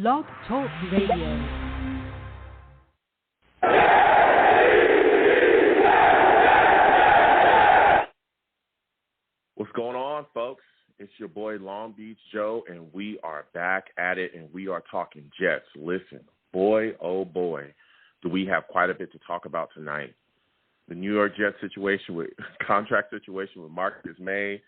Blog Talk Radio. What's going on, folks? It's your boy Long Beach Joe, and we are back at it, and we are talking Jets. Listen, boy, oh boy, do we have quite a bit to talk about tonight. The New York Jets contract situation with Marcus Maye,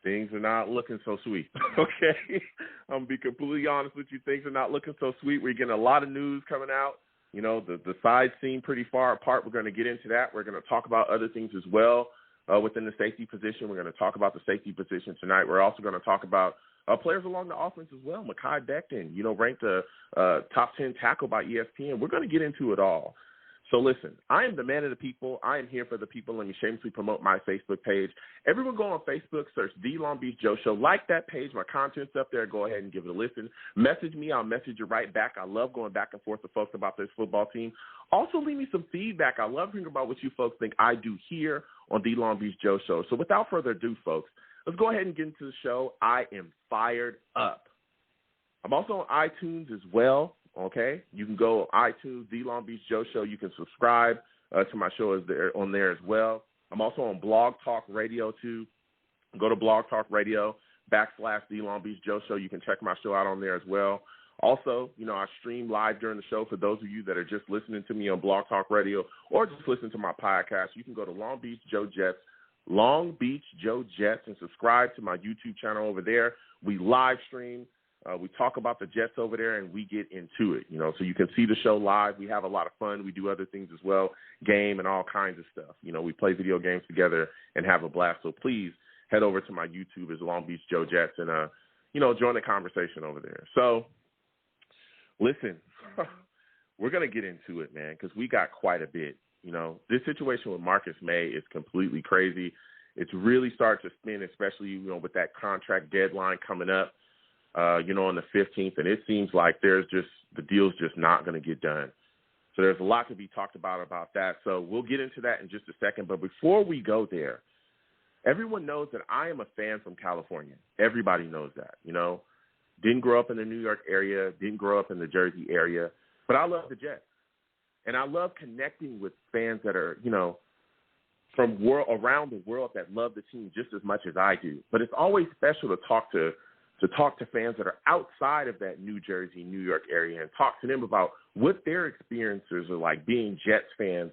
things are not looking so sweet, okay? I'm going to be completely honest with you. Things are not looking so sweet. We're getting a lot of news coming out. You know, the sides seem pretty far apart. We're going to get into that. We're going to talk about other things as well. Within the safety position. We're going to talk about the safety position tonight. We're also going to talk about players along the offense as well. Mekhi Becton, ranked a top 10 tackle by ESPN. We're going to get into it all. So listen, I am the man of the people. I am here for the people. Let me shamelessly promote my Facebook page. Everyone go on Facebook, search The Long Beach Joe Show. Like that page. My content's up there. Go ahead and give it a listen. Message me. I'll message you right back. I love going back and forth with folks about this football team. Also, leave me some feedback. I love hearing about what you folks think I do here on The Long Beach Joe Show. So without further ado, folks, let's go ahead and get into the show. I am fired up. I'm also on iTunes as well. Okay, you can go on iTunes, The Long Beach Joe Show. You can subscribe to my show on there as well. I'm also on Blog Talk Radio too. Go to Blog Talk Radio /The Long Beach Joe Show. You can check my show out on there as well. Also, I stream live during the show. For those of you that are just listening to me on Blog Talk Radio or just listen to my podcast, you can go to Long Beach Joe Jets, and subscribe to my YouTube channel over there. We live stream. We talk about the Jets over there, and we get into it, so you can see the show live. We have a lot of fun. We do other things as well, game and all kinds of stuff. We play video games together and have a blast. So please head over to my YouTube as Long Beach Joe Jets and, join the conversation over there. So listen, we're going to get into it, man, because we got quite a bit. This situation with Marcus Maye is completely crazy. It's really started to spin, especially, with that contract deadline coming up. On the 15th, and it seems like the deal's just not going to get done. So there's a lot to be talked about that. So we'll get into that in just a second. But before we go there, everyone knows that I am a fan from California. Everybody knows that, Didn't grow up in the New York area, didn't grow up in the Jersey area, but I love the Jets. And I love connecting with fans that are, from around the world that love the team just as much as I do. But it's always special to talk to fans that are outside of that New Jersey, New York area and talk to them about what their experiences are like being Jets fans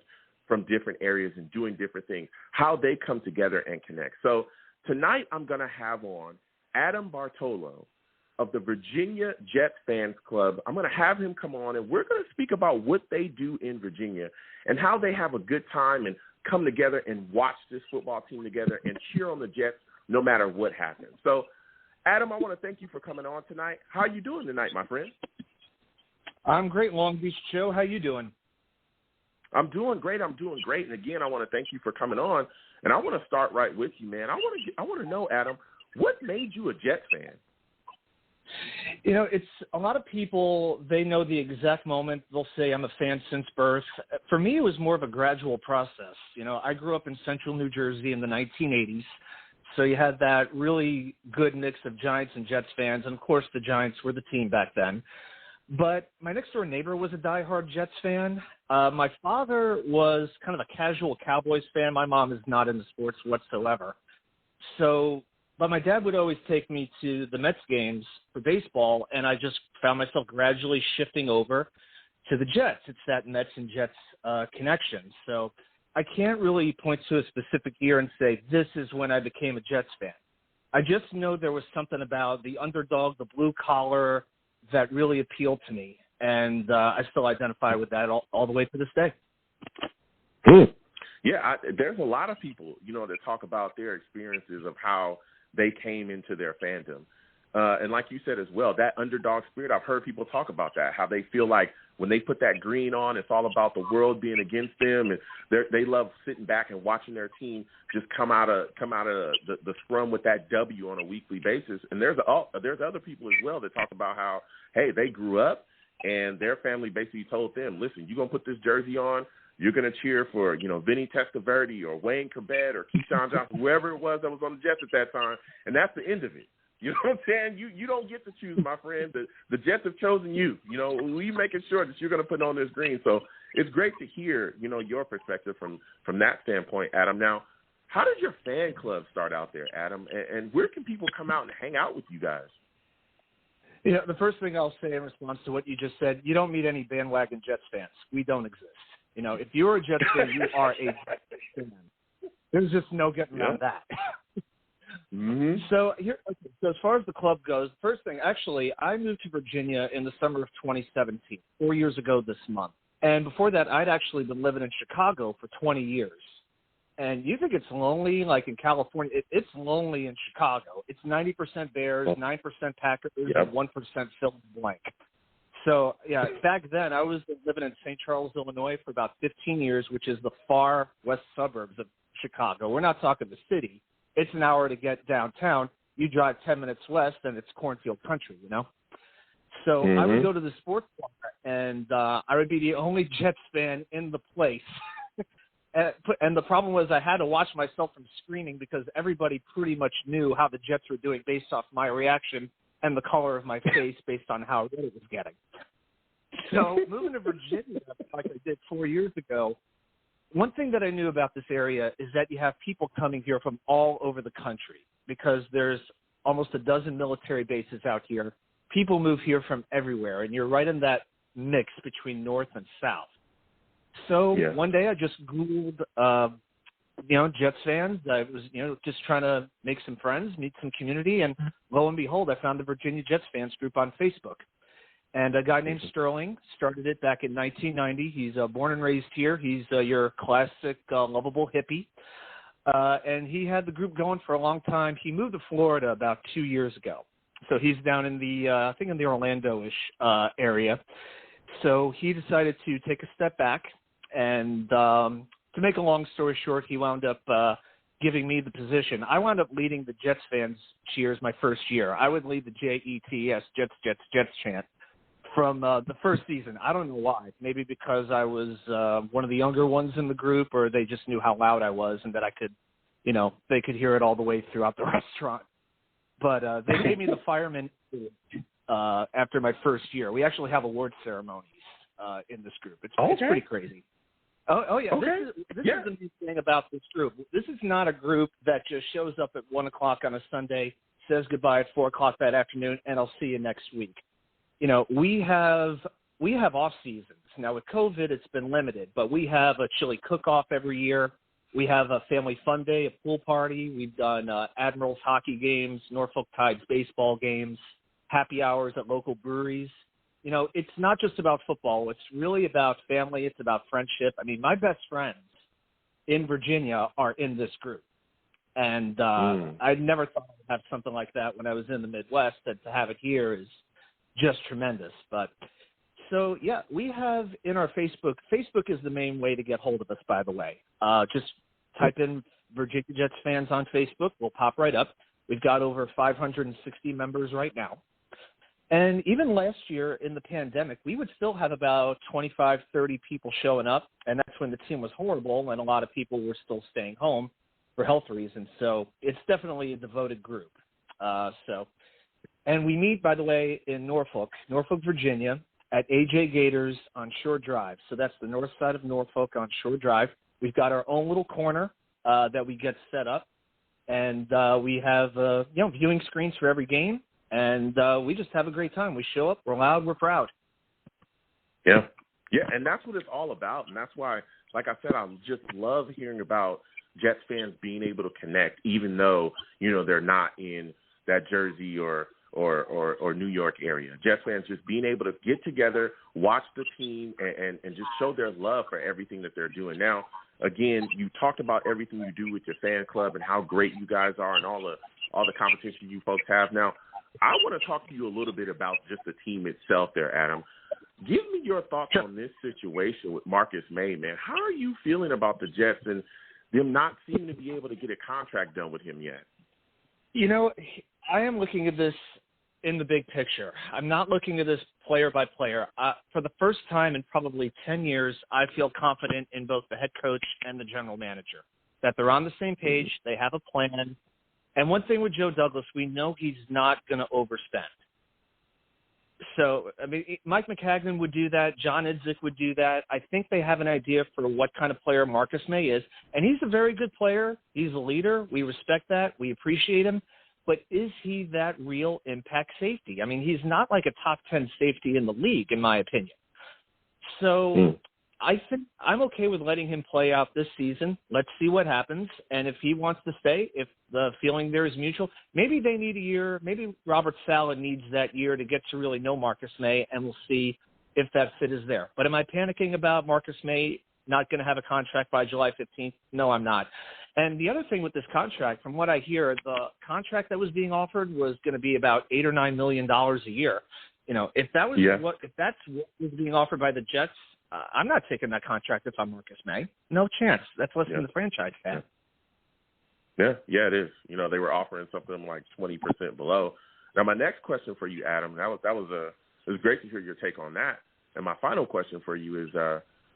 from different areas and doing different things, how they come together and connect. So tonight I'm going to have on Adam Bartolo of the Virginia Jets Fans Club. I'm going to have him come on, and we're going to speak about what they do in Virginia and how they have a good time and come together and watch this football team together and cheer on the Jets no matter what happens. So, Adam, I want to thank you for coming on tonight. How are you doing tonight, my friend? I'm great, Long Beach Joe. How you doing? I'm doing great. And again, I want to thank you for coming on. And I want to start right with you, man. I want to know, Adam, what made you a Jets fan? It's a lot of people, they know the exact moment. They'll say I'm a fan since birth. For me, it was more of a gradual process. I grew up in central New Jersey in the 1980s. So you had that really good mix of Giants and Jets fans. And, of course, the Giants were the team back then. But my next-door neighbor was a diehard Jets fan. My father was kind of a casual Cowboys fan. My mom is not into sports whatsoever. But my dad would always take me to the Mets games for baseball, and I just found myself gradually shifting over to the Jets. It's that Mets and Jets connection. So I can't really point to a specific year and say, this is when I became a Jets fan. I just know there was something about the underdog, the blue collar, that really appealed to me. And I still identify with that all the way to this day. Yeah, there's a lot of people, that talk about their experiences of how they came into their fandom. And like you said as well, that underdog spirit, I've heard people talk about that, how they feel like when they put that green on, it's all about the world being against them, and they love sitting back and watching their team just come out of the scrum with that W on a weekly basis. And there's other people as well that talk about how, hey, they grew up and their family basically told them, listen, you're going to put this jersey on, you're going to cheer for, Vinny Testaverde or Wayne Corbett or Keyshawn Johnson, whoever it was that was on the Jets at that time, and that's the end of it. You know what I'm saying? You don't get to choose, my friend. The Jets have chosen you. You know, we making sure that you're going to put on this green. So it's great to hear, you know, your perspective from that standpoint, Adam. Now, how did your fan club start out there, Adam? And where can people come out and hang out with you guys? You know, the first thing I'll say in response to what you just said, you don't meet any bandwagon Jets fans. We don't exist. You know, if you're a Jets fan, you are a Jets fan. There's just no getting around that. Mm-hmm. So as far as the club goes, first thing, actually, I moved to Virginia in the summer of 2017, 4 years ago this month. And before that, I'd actually been living in Chicago for 20 years. And you think it's lonely, like in California. It's lonely in Chicago. It's 90% Bears, 9% Packers, and 1% fill in the blank. So, yeah, back then I was living in St. Charles, Illinois for about 15 years, which is the far west suburbs of Chicago. We're not talking the city. It's an hour to get downtown. You drive 10 minutes west, and it's cornfield country, you know? So I would go to the sports bar, and I would be the only Jets fan in the place. And the problem was I had to watch myself from screaming because everybody pretty much knew how the Jets were doing based off my reaction and the color of my face based on how red it was getting. So moving to Virginia, like I did 4 years ago, one thing that I knew about this area is that you have people coming here from all over the country because there's almost a dozen military bases out here. People move here from everywhere, and you're right in that mix between north and south. So one day I just Googled, Jets fans. I was, just trying to make some friends, meet some community, and lo and behold, I found the Virginia Jets fans group on Facebook. And a guy named Sterling started it back in 1990. He's born and raised here. He's your classic lovable hippie. And he had the group going for a long time. He moved to Florida about 2 years ago. So he's down in the, I think in the Orlando-ish area. So he decided to take a step back. And to make a long story short, he wound up giving me the position. I wound up leading the Jets fans cheers my first year. I would lead the Jets, Jets, Jets, Jets chant from the first season. I don't know why. Maybe because I was one of the younger ones in the group, or they just knew how loud I was and that I could, they could hear it all the way throughout the restaurant. But they gave me the fireman after my first year. We actually have award ceremonies in this group. It's pretty crazy. Oh yeah. Okay. This is the neat thing about this group. This is not a group that just shows up at 1 o'clock on a Sunday, says goodbye at 4 o'clock that afternoon, and I'll see you next week. We have off seasons. Now with COVID, it's been limited, but we have a chili cook-off every year. We have a family fun day, a pool party. We've done Admirals hockey games, Norfolk Tides baseball games, happy hours at local breweries. It's not just about football. It's really about family. It's about friendship. I mean, my best friends in Virginia are in this group. And I never thought I'd have something like that when I was in the Midwest, and to have it here is just tremendous. But so, yeah, we have in our Facebook is the main way to get hold of us, by the way. Just type in Virginia Jets fans on Facebook. We'll pop right up. We've got over 560 members right now. And even last year in the pandemic, we would still have about 25, 30 people showing up. And that's when the team was horrible and a lot of people were still staying home for health reasons. So it's definitely a devoted group. And we meet, by the way, in Norfolk, Virginia, at AJ Gators on Shore Drive. So that's the north side of Norfolk on Shore Drive. We've got our own little corner that we get set up. And we have, viewing screens for every game. And we just have a great time. We show up, we're loud, we're proud. Yeah, and that's what it's all about. And that's why, like I said, I just love hearing about Jets fans being able to connect, even though, they're not in that Jersey or New York area. Jets fans just being able to get together, watch the team, and just show their love for everything that they're doing. Now, again, you talked about everything you do with your fan club and how great you guys are and all the competition you folks have. Now, I want to talk to you a little bit about just the team itself there, Adam. Give me your thoughts on this situation with Marcus Maye, man. How are you feeling about the Jets and them not seeming to be able to get a contract done with him yet? I am looking at this in the big picture. I'm not looking at this player by player. For the first time in probably 10 years, I feel confident in both the head coach and the general manager, that they're on the same page, they have a plan, And one thing with Joe Douglas, we know he's not going to overspend. So, I mean, Mike McCagnon would do that. John Idzik would do that. I think they have an idea for what kind of player Marcus Maye is. And he's a very good player. He's a leader. We respect that. We appreciate him. But is he that real impact safety? I mean, he's not like a top 10 safety in the league, in my opinion. So I think I'm okay with letting him play out this season. Let's see what happens. And if he wants to stay, if the feeling there is mutual, maybe they need a year. Maybe Robert Saleh needs that year to get to really know Marcus Maye, and we'll see if that fit is there. But am I panicking about Marcus Maye not going to have a contract by July 15th? No, I'm not. And the other thing with this contract, from what I hear, the contract that was being offered was going to be about $8 or $9 million a year. You know, if that was if that's what was being offered by the Jets, I'm not taking that contract if I'm Marcus Maye. No chance. That's less than the franchise tag. Yeah, it is. You know, they were offering something like 20% below. Now, my next question for you, Adam, it was great to hear your take on that. And my final question for you is,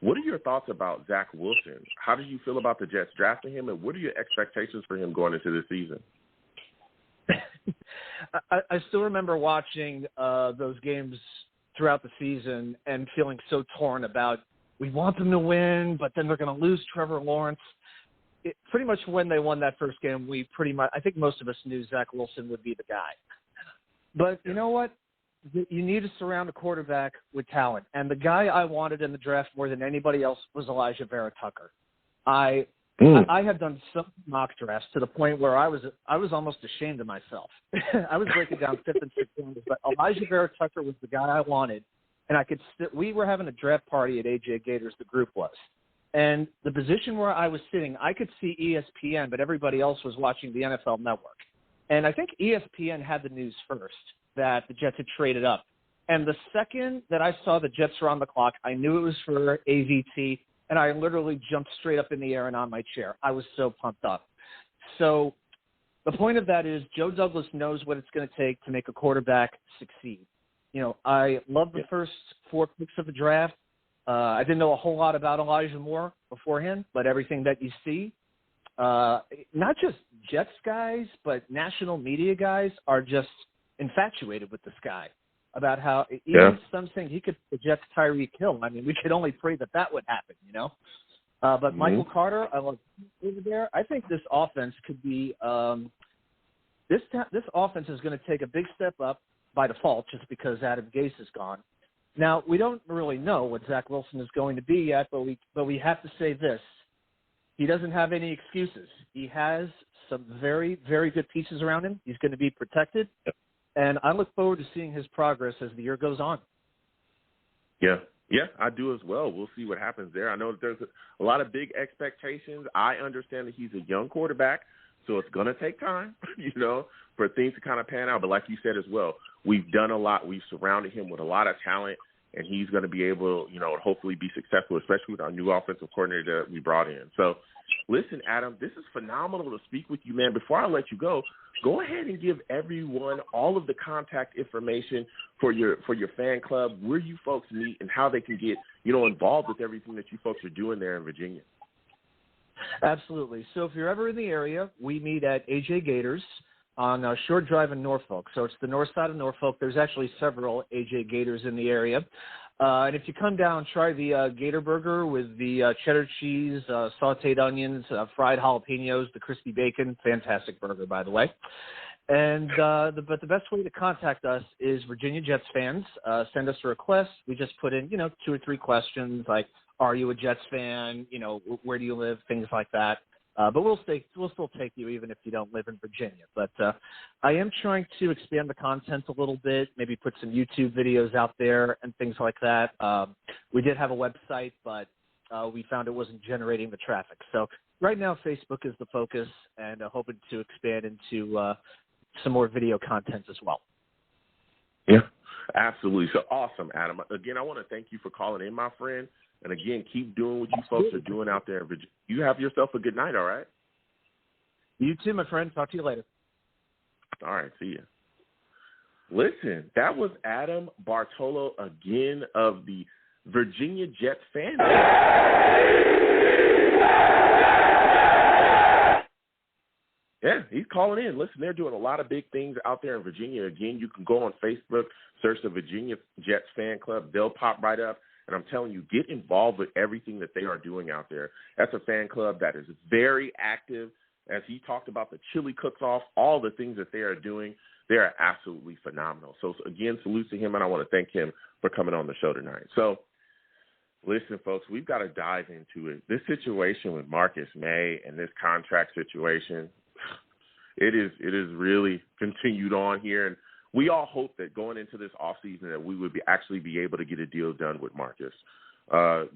what are your thoughts about Zach Wilson? How do you feel about the Jets drafting him, and what are your expectations for him going into this season? I still remember watching those games throughout the season and feeling so torn about, we want them to win, but then they're going to lose Trevor Lawrence. Pretty much when they won that first game, I think most of us knew Zach Wilson would be the guy. But you know what? You need to surround a quarterback with talent. And the guy I wanted in the draft more than anybody else was Elijah Vera Tucker. I had done some mock drafts to the point where I was almost ashamed of myself. I was breaking down 5th and 6th rounders, but Elijah Vera Tucker was the guy I wanted, and I could. We were having a draft party at AJ Gators. The group was, and the position where I was sitting, I could see ESPN, but everybody else was watching the NFL Network. And I think ESPN had the news first that the Jets had traded up. And the second that I saw the Jets were on the clock, I knew it was for AVT. And I literally jumped straight up in the air and on my chair. I was so pumped up. So the point of that is Joe Douglas knows what it's going to take to make a quarterback succeed. You know, I love the first 4 picks of the draft. I didn't know a whole lot about Elijah Moore beforehand, but everything that you see, not just Jets guys, but national media guys are just infatuated with this guy. About how even some saying he could project Tyreek Hill. I mean, we could only pray that would happen, you know. But Michael Carter, I love over there. I think this offense could be this offense is going to take a big step up by default, just because Adam Gase is gone. Now we don't really know what Zach Wilson is going to be yet, but we have to say this: he doesn't have any excuses. He has some very, very good pieces around him. He's going to be protected. And I look forward to seeing his progress as the year goes on. Yeah, I do as well. We'll see what happens there. I know that there's a lot of big expectations. I understand that he's a young quarterback, so it's going to take time, you know, for things to kind of pan out. But like you said as well, we've done a lot. We've surrounded him with a lot of talent, and he's going to be able, you know, hopefully be successful, especially with our new offensive coordinator that we brought in. So, listen, Adam, this is phenomenal to speak with you, man. Before I let you go ahead and give everyone all of the contact information for your fan club, where you folks meet, and how they can get, you know, involved with everything that you folks are doing there in Virginia. Absolutely. So if you're ever in the area, we meet at AJ Gators on Short Drive in Norfolk. So it's the north side of Norfolk. There's actually several AJ Gators in the area. And if you come down, try the Gator Burger with the cheddar cheese, sauteed onions, fried jalapenos, the crispy bacon. Fantastic burger, by the way. And but the best way to contact us is Virginia Jets fans. Send us a request. We just put in, 2 or 3 questions like, are you a Jets fan? Where do you live? Things like that. But we'll still take you even if you don't live in Virginia. But I am trying to expand the content a little bit, maybe put some YouTube videos out there and things like that. We did have a website, but we found it wasn't generating the traffic. So right now Facebook is the focus, and hoping to expand into some more video content as well. Yeah, absolutely. So awesome, Adam. Again, I want to thank you for calling in, my friend. And, again, keep doing what you folks are doing out there in Virginia. You have yourself a good night, all right? You too, my friend. Talk to you later. All right, see ya. Listen, that was Adam Bartolo, again, of the Virginia Jets fan base. Yeah, he's calling in. Listen, they're doing a lot of big things out there in Virginia. Again, you can go on Facebook, search the Virginia Jets fan club. They'll pop right up. And I'm telling you, get involved with everything that they are doing out there. That's a fan club that is very active. As he talked about the chili cook-off, all the things that they are doing, they are absolutely phenomenal. So, again, salute to him, and I want to thank him for coming on the show tonight. So, listen, folks, we've got to dive into it. This situation with Marcus Maye and this contract situation, it is really continued on here. And we all hope that going into this offseason that we would actually be able to get a deal done with Marcus. When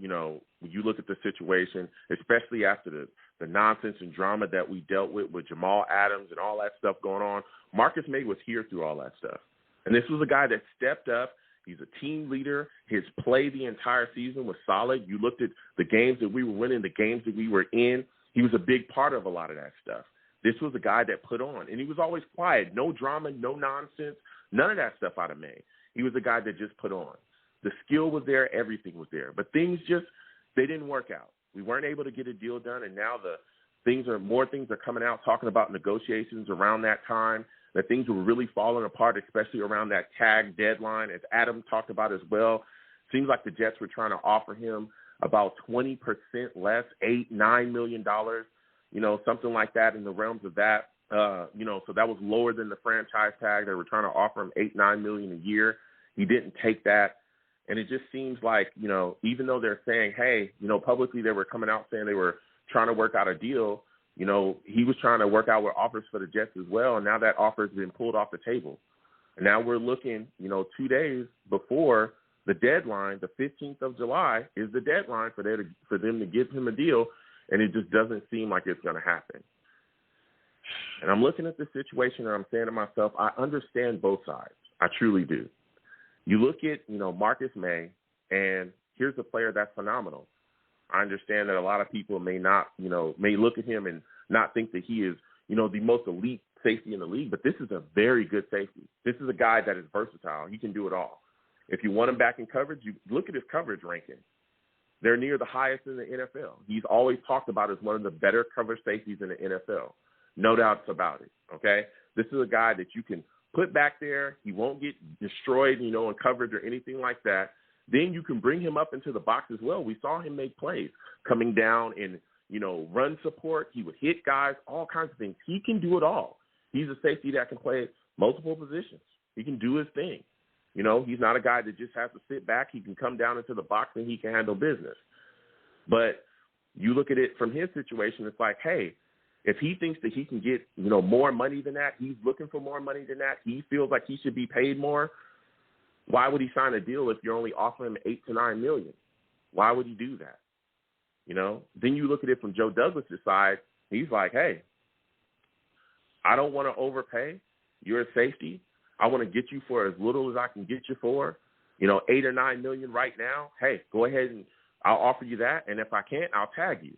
you look at the situation, especially after the nonsense and drama that we dealt with Jamal Adams and all that stuff going on, Marcus Maye was here through all that stuff. And this was a guy that stepped up. He's a team leader. His play the entire season was solid. You looked at the games that we were winning, the games that we were in. He was a big part of a lot of that stuff. This was a guy that put on, and he was always quiet. No drama, no nonsense, none of that stuff out of Maye. He was a guy that just put on. The skill was there. Everything was there. But things they didn't work out. We weren't able to get a deal done, and now more things are coming out talking about negotiations around that time, that things were really falling apart, especially around that tag deadline, as Adam talked about as well. Seems like the Jets were trying to offer him about 20% less, $8-9 million, something like that in the realms of that. So that was lower than the franchise tag. They were trying to offer him $8-9 million a year. He didn't take that. And it just seems like, even though they're saying, hey, publicly they were coming out saying they were trying to work out a deal, he was trying to work out with offers for the Jets as well. And now that offer has been pulled off the table. And now we're looking, 2 days before the deadline, the 15th of July is the deadline for them to give him a deal. And it just doesn't seem like it's going to happen. And I'm looking at the situation and I'm saying to myself, I understand both sides. I truly do. You look at, Marcus Maye, and here's a player that's phenomenal. I understand that a lot of people may not, may look at him and not think that he is, the most elite safety in the league, but this is a very good safety. This is a guy that is versatile. He can do it all. If you want him back in coverage, you look at his coverage ranking. They're near the highest in the NFL. He's always talked about as one of the better coverage safeties in the NFL. No doubts about it, okay? This is a guy that you can put back there. He won't get destroyed, in coverage or anything like that. Then you can bring him up into the box as well. We saw him make plays coming down and, run support. He would hit guys, all kinds of things. He can do it all. He's a safety that can play multiple positions. He can do his thing. He's not a guy that just has to sit back. He can come down into the box and he can handle business. But you look at it from his situation, it's like, hey, if he thinks that he can get, more money than that, he's looking for more money than that, he feels like he should be paid more, why would he sign a deal if you're only offering him $8 to $9 million? Why would he do that? Then you look at it from Joe Douglas's side. He's like, hey, I don't want to overpay. You're a safety. I want to get you for as little as I can get you for, $8 or $9 million right now. Hey, go ahead and I'll offer you that. And if I can't, I'll tag you.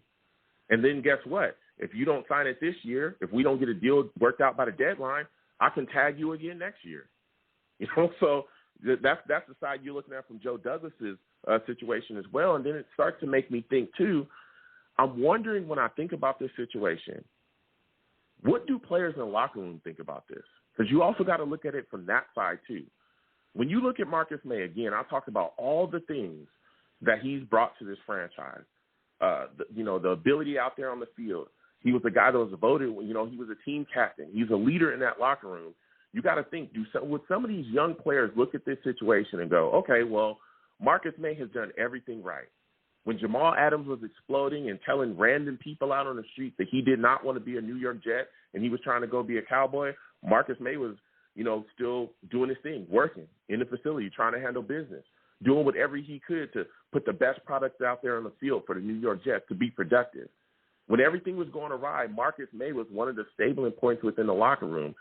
And then guess what? If you don't sign it this year, if we don't get a deal worked out by the deadline, I can tag you again next year. So that's the side you're looking at from Joe Douglas's situation as well. And then it starts to make me think, too, I'm wondering when I think about this situation, what do players in the locker room think about this? Because you also got to look at it from that side, too. When you look at Marcus Maye, again, I talked about all the things that he's brought to this franchise. The ability out there on the field. He was the guy that was voted, he was a team captain. He's a leader in that locker room. You got to think, would some of these young players look at this situation and go, okay, well, Marcus Maye has done everything right. When Jamal Adams was exploding and telling random people out on the street that he did not want to be a New York Jet and he was trying to go be a Cowboy, Marcus Maye was, still doing his thing, working in the facility, trying to handle business, doing whatever he could to put the best products out there on the field for the New York Jets to be productive. When everything was going awry, Marcus Maye was one of the stabilizing points within the locker room,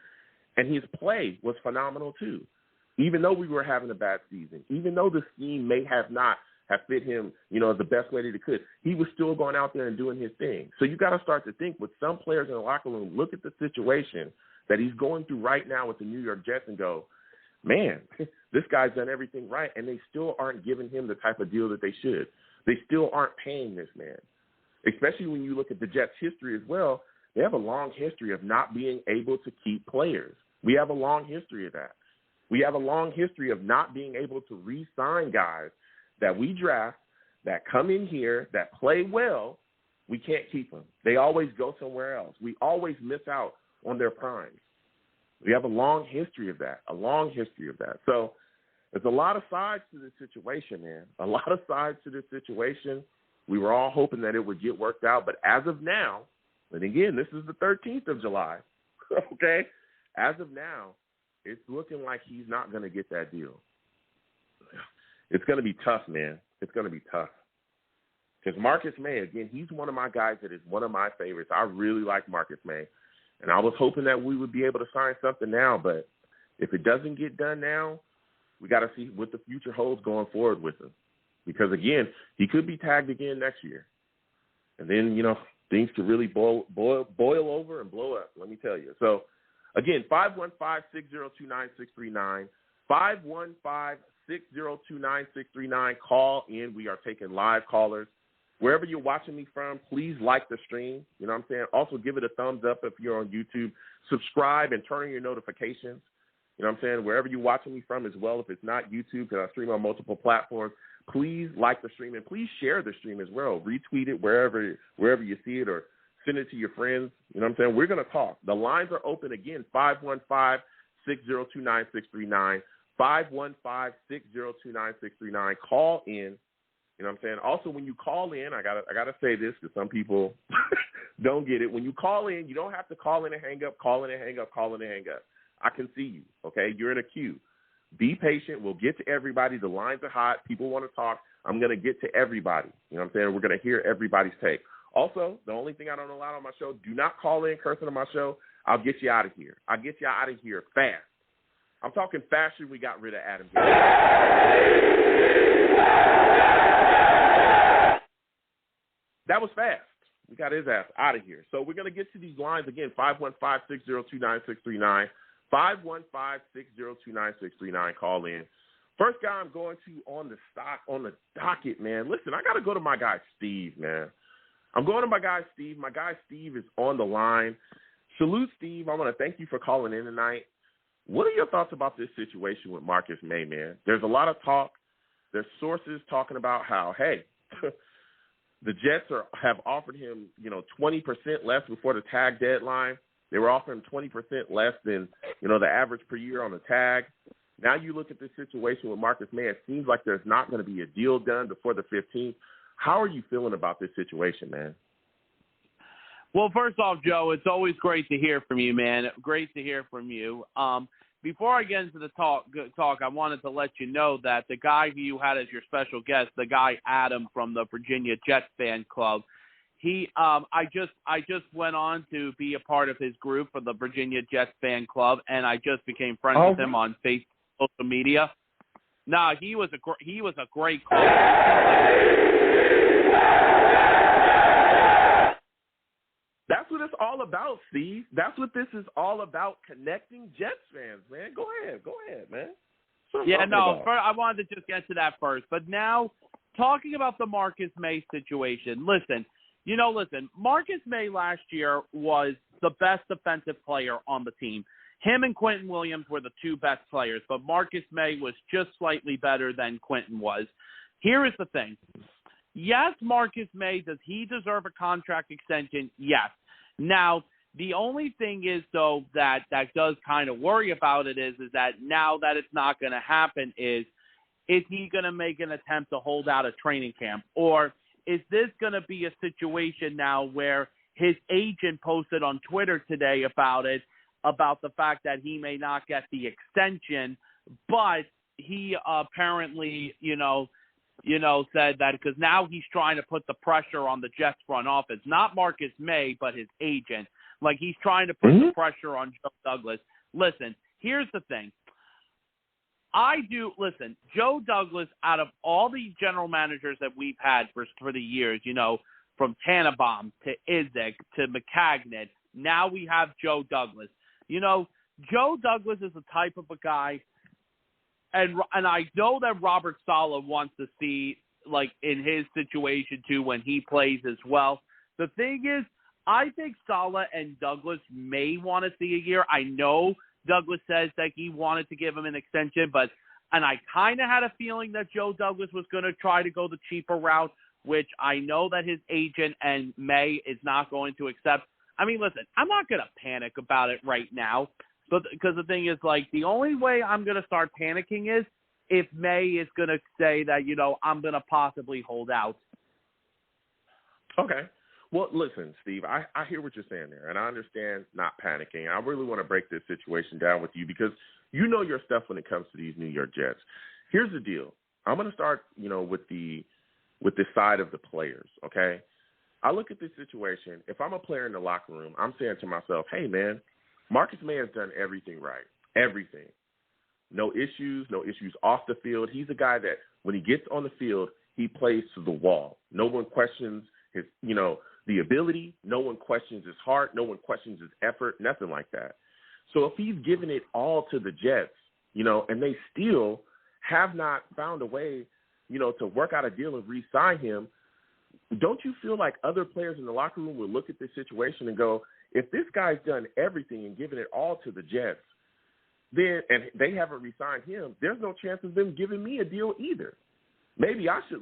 and his play was phenomenal too. Even though we were having a bad season, even though the scheme may have not have fit him, the best way that it could, he was still going out there and doing his thing. So you got to start to think with some players in the locker room, look at the situation that he's going through right now with the New York Jets and go, man, this guy's done everything right, and they still aren't giving him the type of deal that they should. They still aren't paying this man. Especially when you look at the Jets' history as well, They have a long history of not being able to keep players. We have a long history of that. We have a long history of not being able to re-sign guys that we draft, that come in here, that play well. We can't keep them. They always go somewhere else. We always miss out on their primes. We have a long history of that, So there's a lot of sides to this situation, man, a lot of sides to this situation. We were all hoping that it would get worked out, but as of now, and again, this is the 13th of July, okay? As of now, it's looking like he's not going to get that deal. It's going to be tough, man. It's going to be tough. Because Marcus Maye, again, he's one of my guys that is one of my favorites. I really like Marcus Maye. And I was hoping that we would be able to sign something now, but if it doesn't get done now, we got to see what the future holds going forward with him. Because, again, he could be tagged again next year. And then, things could really boil over and blow up, let me tell you. So, again, 515-602-9639, 515-602-9639. Call in. We are taking live callers. Wherever you're watching me from, please like the stream. You know what I'm saying? Also, give it a thumbs up if you're on YouTube. Subscribe and turn on your notifications. You know what I'm saying? Wherever you're watching me from as well, if it's not YouTube, because I stream on multiple platforms, please like the stream and please share the stream as well. Retweet it wherever you see it or send it to your friends. You know what I'm saying? We're going to talk. The lines are open again, 515-602-9639, 515-602-9639. Call in. You know what I'm saying? Also, when you call in, I gotta say this because some people don't get it. When you call in, you don't have to call in and hang up, call in and hang up, call in and hang up. I can see you, okay? You're in a queue. Be patient. We'll get to everybody. The lines are hot. People want to talk. I'm going to get to everybody. You know what I'm saying? We're going to hear everybody's take. Also, the only thing I don't allow on my show, do not call in cursing on my show. I'll get you out of here. I'll get you out of here fast. I'm talking faster. We got rid of Adam. That was fast. We got his ass out of here. So we're going to get to these lines again, 515-602-9639, 515-602-9639. Call in. First guy I'm going to on the docket, man. Listen, I got to go to my guy Steve, man. I'm going to my guy Steve. My guy Steve is on the line. Salute, Steve. I want to thank you for calling in tonight. What are your thoughts about this situation with Marcus Maye, man? There's a lot of talk. There's sources talking about how, hey, the Jets have offered him, 20% less before the tag deadline. They were offering him 20% less than, the average per year on the tag. Now you look at this situation with Marcus Maye, it seems like there's not going to be a deal done before the 15th. How are you feeling about this situation, man? Well, first off, Joe, it's always great to hear from you, man. Great to hear from you. Before I get into the talk, I wanted to let you know that the guy who you had as your special guest, the guy Adam from the Virginia Jets fan club, I just went on to be a part of his group for the Virginia Jets fan club, and I just became friends with him on Facebook, social media. Nah, he was a great That's what it's all about, Steve. That's what this is all about, connecting Jets fans, man. Go ahead, man. I wanted to just get to that first. But now, talking about the Marcus Maye situation, listen, Marcus Maye last year was the best defensive player on the team. Him and Quentin Williams were the two best players, but Marcus Maye was just slightly better than Quentin was. Here is the thing. Yes, Marcus Maye, does he deserve a contract extension? Yes. Now, the only thing is, though, that does kind of worry about it is that now that it's not going to happen is he going to make an attempt to hold out a training camp? Or is this going to be a situation now where his agent posted on Twitter today about the fact that he may not get the extension, but he apparently, said that because now he's trying to put the pressure on the Jets front office, not Marcus Maye, but his agent. Like he's trying to put the pressure on Joe Douglas. Listen, here's the thing. Joe Douglas, out of all the general managers that we've had for the years, from Tannenbaum to Izek to McCagnon, now we have Joe Douglas. Joe Douglas is the type of a guy, and I know that Robert Saleh wants to see, like, in his situation, too, when he plays as well. The thing is, I think Saleh and Douglas may want to see a year. I know Douglas says that he wanted to give him an extension, and I kind of had a feeling that Joe Douglas was going to try to go the cheaper route, which I know that his agent and May is not going to accept. I mean, listen, I'm not going to panic about it right now, but because the thing is, like, the only way I'm going to start panicking is if May is going to say that, you know, I'm going to possibly hold out. Okay. Well, listen, Steve, I hear what you're saying there, and I understand not panicking. I really want to break this situation down with you because you know your stuff when it comes to these New York Jets. Here's the deal. I'm going to start, you know, with the side of the players, okay? I look at this situation. If I'm a player in the locker room, I'm saying to myself, hey, man, Marcus Maye has done everything right, everything. No issues off the field. He's a guy that when he gets on the field, he plays to the wall. No one questions his, you know, the ability. No one questions his heart. No one questions his effort, nothing like that. So if he's given it all to the Jets, you know, and they still have not found a way, you know, to work out a deal and re-sign him, don't you feel like other players in the locker room would look at this situation and go, if this guy's done everything and given it all to the Jets, then and they haven't re-signed him, there's no chance of them giving me a deal either. Maybe I should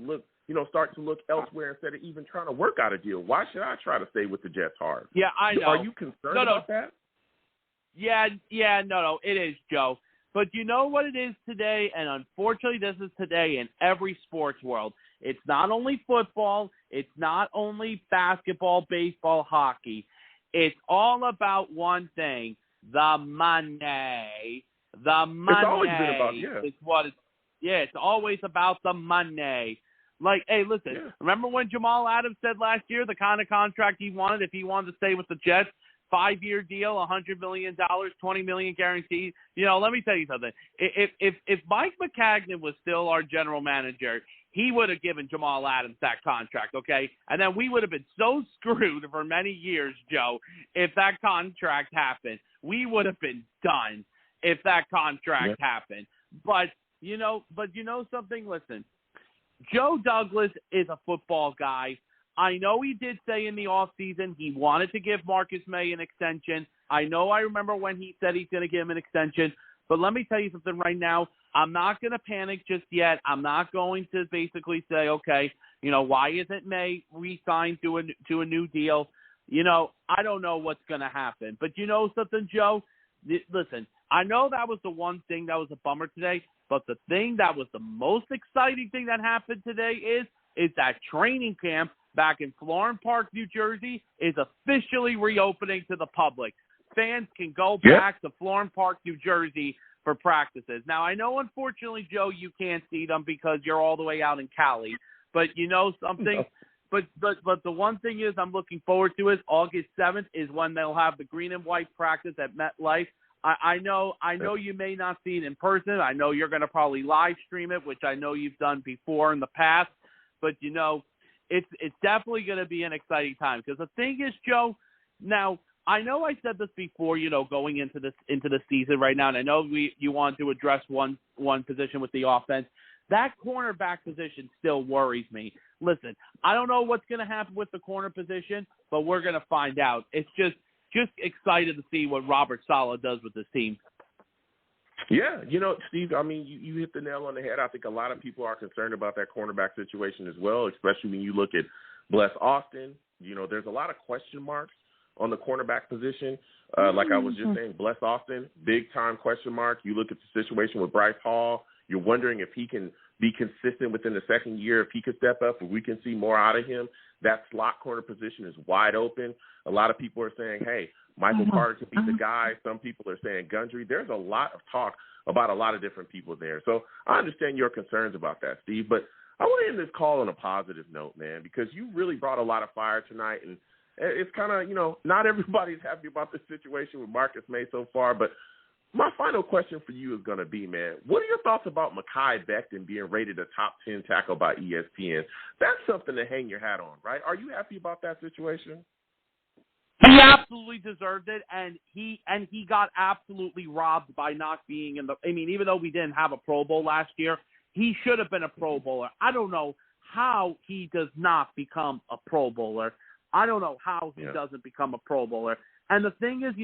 start to look elsewhere instead of even trying to work out a deal. Why should I try to stay with the Jets hard? Yeah, I know. Are you concerned about that? Yeah, no, it is, Joe. But you know what it is today, and unfortunately this is today in every sports world. It's not only football. It's not only basketball, baseball, hockey. It's all about one thing, the money. The money. It's always been about, it's always about the money. Like, hey, listen, Remember when Jamal Adams said last year the kind of contract he wanted if he wanted to stay with the Jets? 5-year deal, $100 million, $20 million guaranteed. You know, let me tell you something. If Mike McCagnon was still our general manager, he would have given Jamal Adams that contract, okay? And then we would have been so screwed for many years, Joe, if that contract happened. We would have been done if that contract happened. But you know something? Listen, Joe Douglas is a football guy. I know he did say in the offseason he wanted to give Marcus Maye an extension. I remember when he said he's going to give him an extension. But let me tell you something right now. I'm not going to panic just yet. I'm not going to basically say, okay, you know, why isn't Maye re-signed to a new deal? You know, I don't know what's going to happen. But you know something, Joe? Listen, I know that was the one thing that was a bummer today. But the thing that was the most exciting thing that happened today is that training camp back in Florham Park, New Jersey, is officially reopening to the public. Fans can go back to Florham Park, New Jersey for practices. Now, I know, unfortunately, Joe, you can't see them because you're all the way out in Cali. But you know something? But the one thing is I'm looking forward to is August 7th is when they'll have the green and white practice at MetLife. I know you may not see it in person. I know you're going to probably live stream it, which I know you've done before in the past. But, you know, it's definitely going to be an exciting time because the thing is, Joe, now I know I said this before, you know, going into the season right now, and I know you want to address one position with the offense. That cornerback position still worries me. Listen, I don't know what's going to happen with the corner position, but we're going to find out. It's just excited to see what Robert Saleh does with this team. Yeah, you know, Steve, I mean, you hit the nail on the head. I think a lot of people are concerned about that cornerback situation as well, especially when you look at Bless Austin. You know, there's a lot of question marks on the cornerback position. Like I was just saying, Bless Austin, big-time question mark. You look at the situation with Bryce Hall. You're wondering if he can be consistent within the second year, if he could step up, if we can see more out of him. That slot corner position is wide open. A lot of people are saying, hey, Michael Carter could be the guy. Some people are saying Gundry. There's a lot of talk about a lot of different people there. So I understand your concerns about that, Steve. But I want to end this call on a positive note, man, because you really brought a lot of fire tonight. And it's kind of, you know, not everybody's happy about this situation with Marcus Maye so far. But my final question for you is going to be, man, what are your thoughts about Mekhi Becton being rated a top 10 tackle by ESPN? That's something to hang your hat on, right? Are you happy about that situation? He absolutely deserved it, and he got absolutely robbed by not being in the – I mean, even though we didn't have a Pro Bowl last year, he should have been a Pro Bowler. I don't know how he does not become a Pro Bowler. I don't know how he doesn't become a Pro Bowler. And the thing is,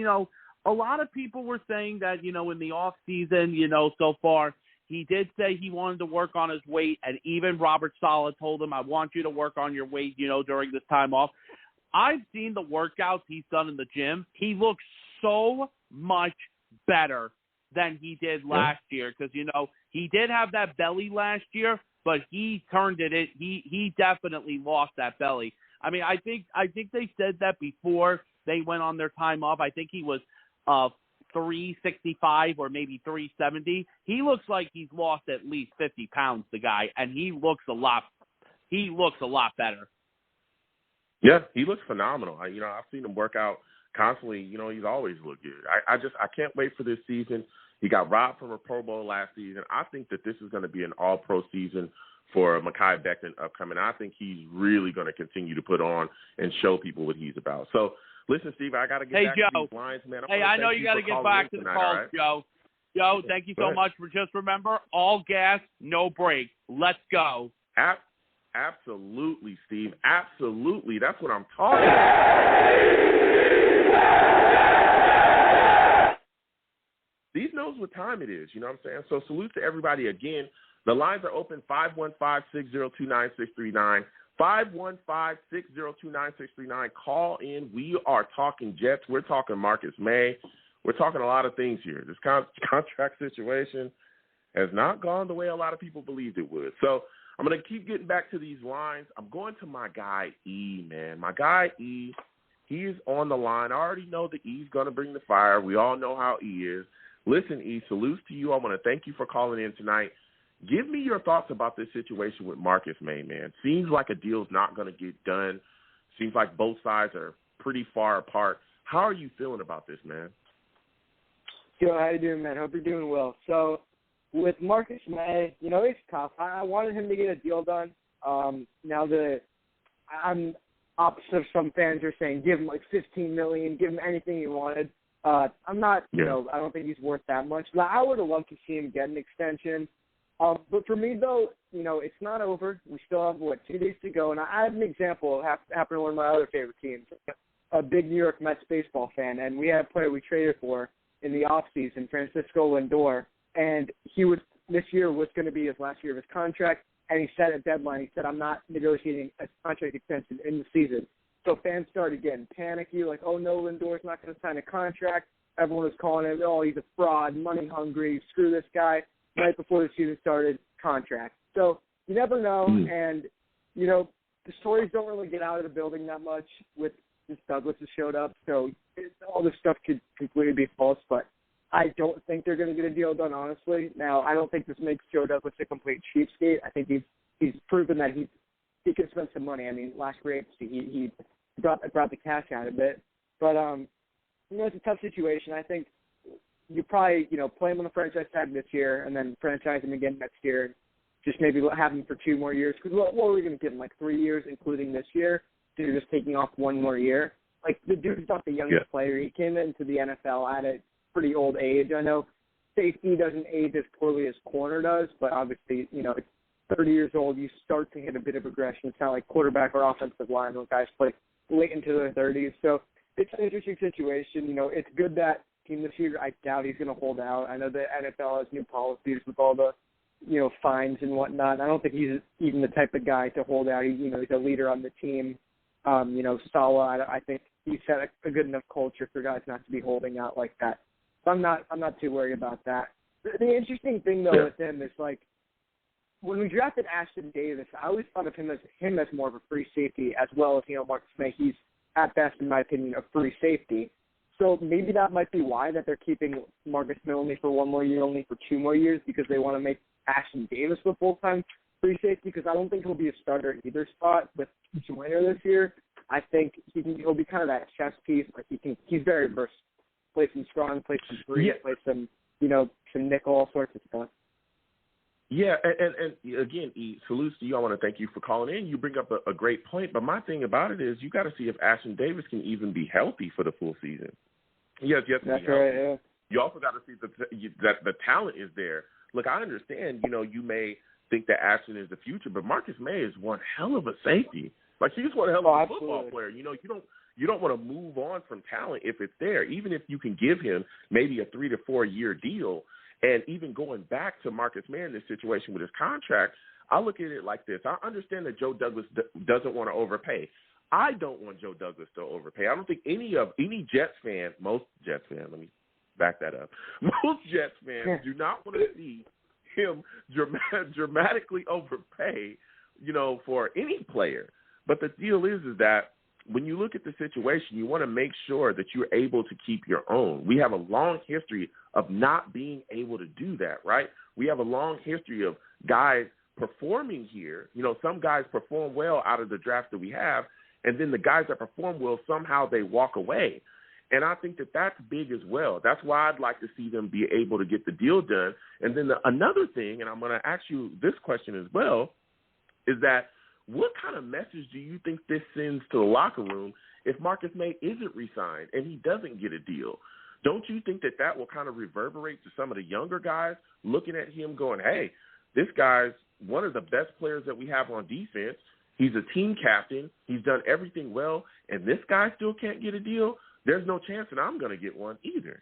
a lot of people were saying that, in the off season, so far, he did say he wanted to work on his weight, and even Robert Saleh told him, I want you to work on your weight, during this time off. I've seen the workouts he's done in the gym. He looks so much better than he did last year because, he did have that belly last year, but he turned it. He definitely lost that belly. I mean, I think they said that before they went on their time off. I think he was 365 or maybe 370. He looks like he's lost at least 50 pounds, the guy, and he looks a lot better. Yeah, he looks phenomenal. I've seen him work out constantly. He's always looked good. I can't wait for this season. He got robbed from a Pro Bowl last season. I think that this is going to be an all-pro season for Mekhi Becton upcoming. I think he's really going to continue to put on and show people what he's about. So, listen, Steve, I got to get back to these lines, man. I know you got to get back to the calls, right? Joe. Joe, thank you so much. Just remember, all gas, no brakes. Let's go. Absolutely, Steve. Absolutely. That's what I'm talking about. Steve knows what time it is, you know what I'm saying? So salute to everybody again. The lines are open, 515-602-9639. 515-602-9639. Call in. We are talking Jets. We're talking Marcus Maye. We're talking a lot of things here. This contract situation has not gone the way a lot of people believed it would. So I'm going to keep getting back to these lines. I'm going to my guy E, man. My guy E, he is on the line. I already know that E's going to bring the fire. We all know how E is. Listen, E, salutes to you. I want to thank you for calling in tonight. Give me your thoughts about this situation with Marcus Maye, man. Seems like a deal's not going to get done. Seems like both sides are pretty far apart. How are you feeling about this, man? Joe, how you doing, man? Hope you're doing well. So, with Marcus Maye, it's tough. I wanted him to get a deal done. Now I'm opposite of some fans are saying give him like $15 million, give him anything he wanted. I'm not, I don't think he's worth that much. I would have loved to see him get an extension. But for me, though, it's not over. We still have, 2 days to go. And I have an example. Happened to one of my other favorite teams, a big New York Mets baseball fan. And we had a player we traded for in the offseason, Francisco Lindor. And this year was going to be his last year of his contract. And he set a deadline. He said, I'm not negotiating a contract extension in the season. So fans started getting panicky, like, oh, no, Lindor's not going to sign a contract. Everyone was calling him, oh, he's a fraud, money hungry, screw this guy. Right before the season started, contract. So you never know. And, the stories don't really get out of the building that much with since Douglas has showed up. So all this stuff could completely be false. But I don't think they're going to get a deal done, honestly. Now, I don't think this makes Joe Douglas a complete cheapskate. I think he's proven that he can spend some money. I mean, last year he brought the cash out of it. But, it's a tough situation. I think you probably, play him on the franchise tag this year and then franchise him again next year. Just maybe have him for 2 more years. Because what are we going to give him, 3 years, including this year? So you're just taking off 1 more year? The dude's not the youngest player. He came into the NFL at a pretty old age. I know safety doesn't age as poorly as corner does, but obviously, it's 30 years old. You start to hit a bit of aggression. It's not like quarterback or offensive line when guys play late into their 30s. So it's an interesting situation. It's good that team this year, I doubt he's going to hold out. I know the NFL has new policies with all the, fines and whatnot. I don't think he's even the type of guy to hold out. He's a leader on the team. Saleh, I think he set a good enough culture for guys not to be holding out like that. So I'm not too worried about that. The interesting thing though with him is when we drafted Ashton Davis, I always thought of him as more of a free safety as well as Marcus Maye. He's at best, in my opinion, a free safety. So maybe that might be why that they're keeping Marcus Maye only for 1 more year, only for 2 more years, because they want to make Ashton Davis the full-time free safety, because I don't think he'll be a starter at either spot with Joyner this year. I think he'll be kind of that chess piece. He's very versatile. Play some strong, play some free, play some, some nickel, all sorts of stuff. Yeah, and again, salutes to you. I want to thank you for calling in. You bring up a great point, but my thing about it is you got to see if Ashton Davis can even be healthy for the full season. Yes, that's right. Yeah. You also got to see that the talent is there. Look, I understand. You may think that Ashton is the future, but Marcus Maye is one hell of a safety. Like, he's one hell of a football player. You know, you don't want to move on from talent if it's there, even if you can give him maybe a 3 to 4 year deal. And even going back to Marcus Maye in this situation with his contract, I look at it like this. I understand that Joe Douglas doesn't want to overpay. I don't want Joe Douglas to overpay. I don't think any Jets fan, most Jets fans, let me back that up, most Jets fans do not want to see him dramatically overpay, you know, for any player. But the deal is that when you look at the situation, you want to make sure that you're able to keep your own. We have a long history of not being able to do that, right? We have a long history of guys performing here. You know, some guys perform well out of the draft that we have, and then the guys that perform well, somehow they walk away. And I think that that's big as well. That's why I'd like to see them be able to get the deal done. And then another thing, and I'm going to ask you this question as well, is that what kind of message do you think this sends to the locker room if Marcus Maye isn't re-signed and he doesn't get a deal? Don't you think that that will kind of reverberate to some of the younger guys looking at him going, hey, this guy's one of the best players that we have on defense. He's a team captain. He's done everything well, and this guy still can't get a deal? There's no chance that I'm going to get one either.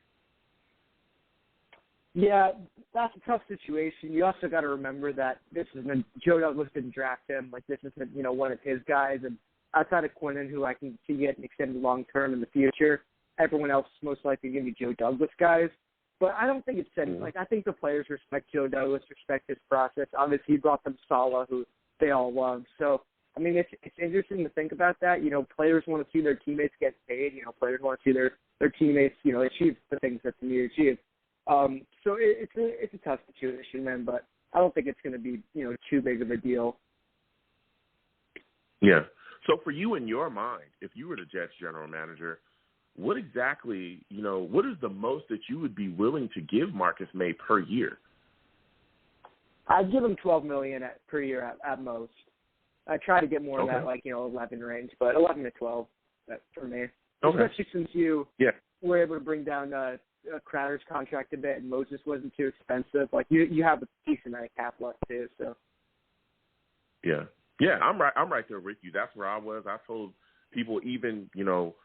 Yeah, that's a tough situation. You also got to remember that this isn't Joe Douglas didn't draft him. Like, this isn't, you know, one of his guys. And outside of Quinnen, who I can see getting extended long term in the future, everyone else is most likely going to be Joe Douglas guys. But I don't think it's said. Like, I think the players respect Joe Douglas, respect his process. Obviously, he brought them Saleh, who they all love. So, I mean, it's interesting to think about that. You know, players want to see their teammates get paid. You know, players want to see their teammates, you know, achieve the things that they need to achieve. So it's a tough situation, man. But I don't think it's going to be, you know, too big of a deal. Yeah. So for you, in your mind, if you were the Jets general manager, what exactly, you know, what is the most that you would be willing to give Marcus Maye per year? I'd give him $12 million per year at most. I try to get more in that, like, you know, 11 range, but 11 to 12 for me. Okay. Especially since you were able to bring down Crowder's contract a bit, and Moses wasn't too expensive. Like, you have a decent amount of cap left too. So. Yeah, I'm right there with you. That's where I was. I told people even, you know,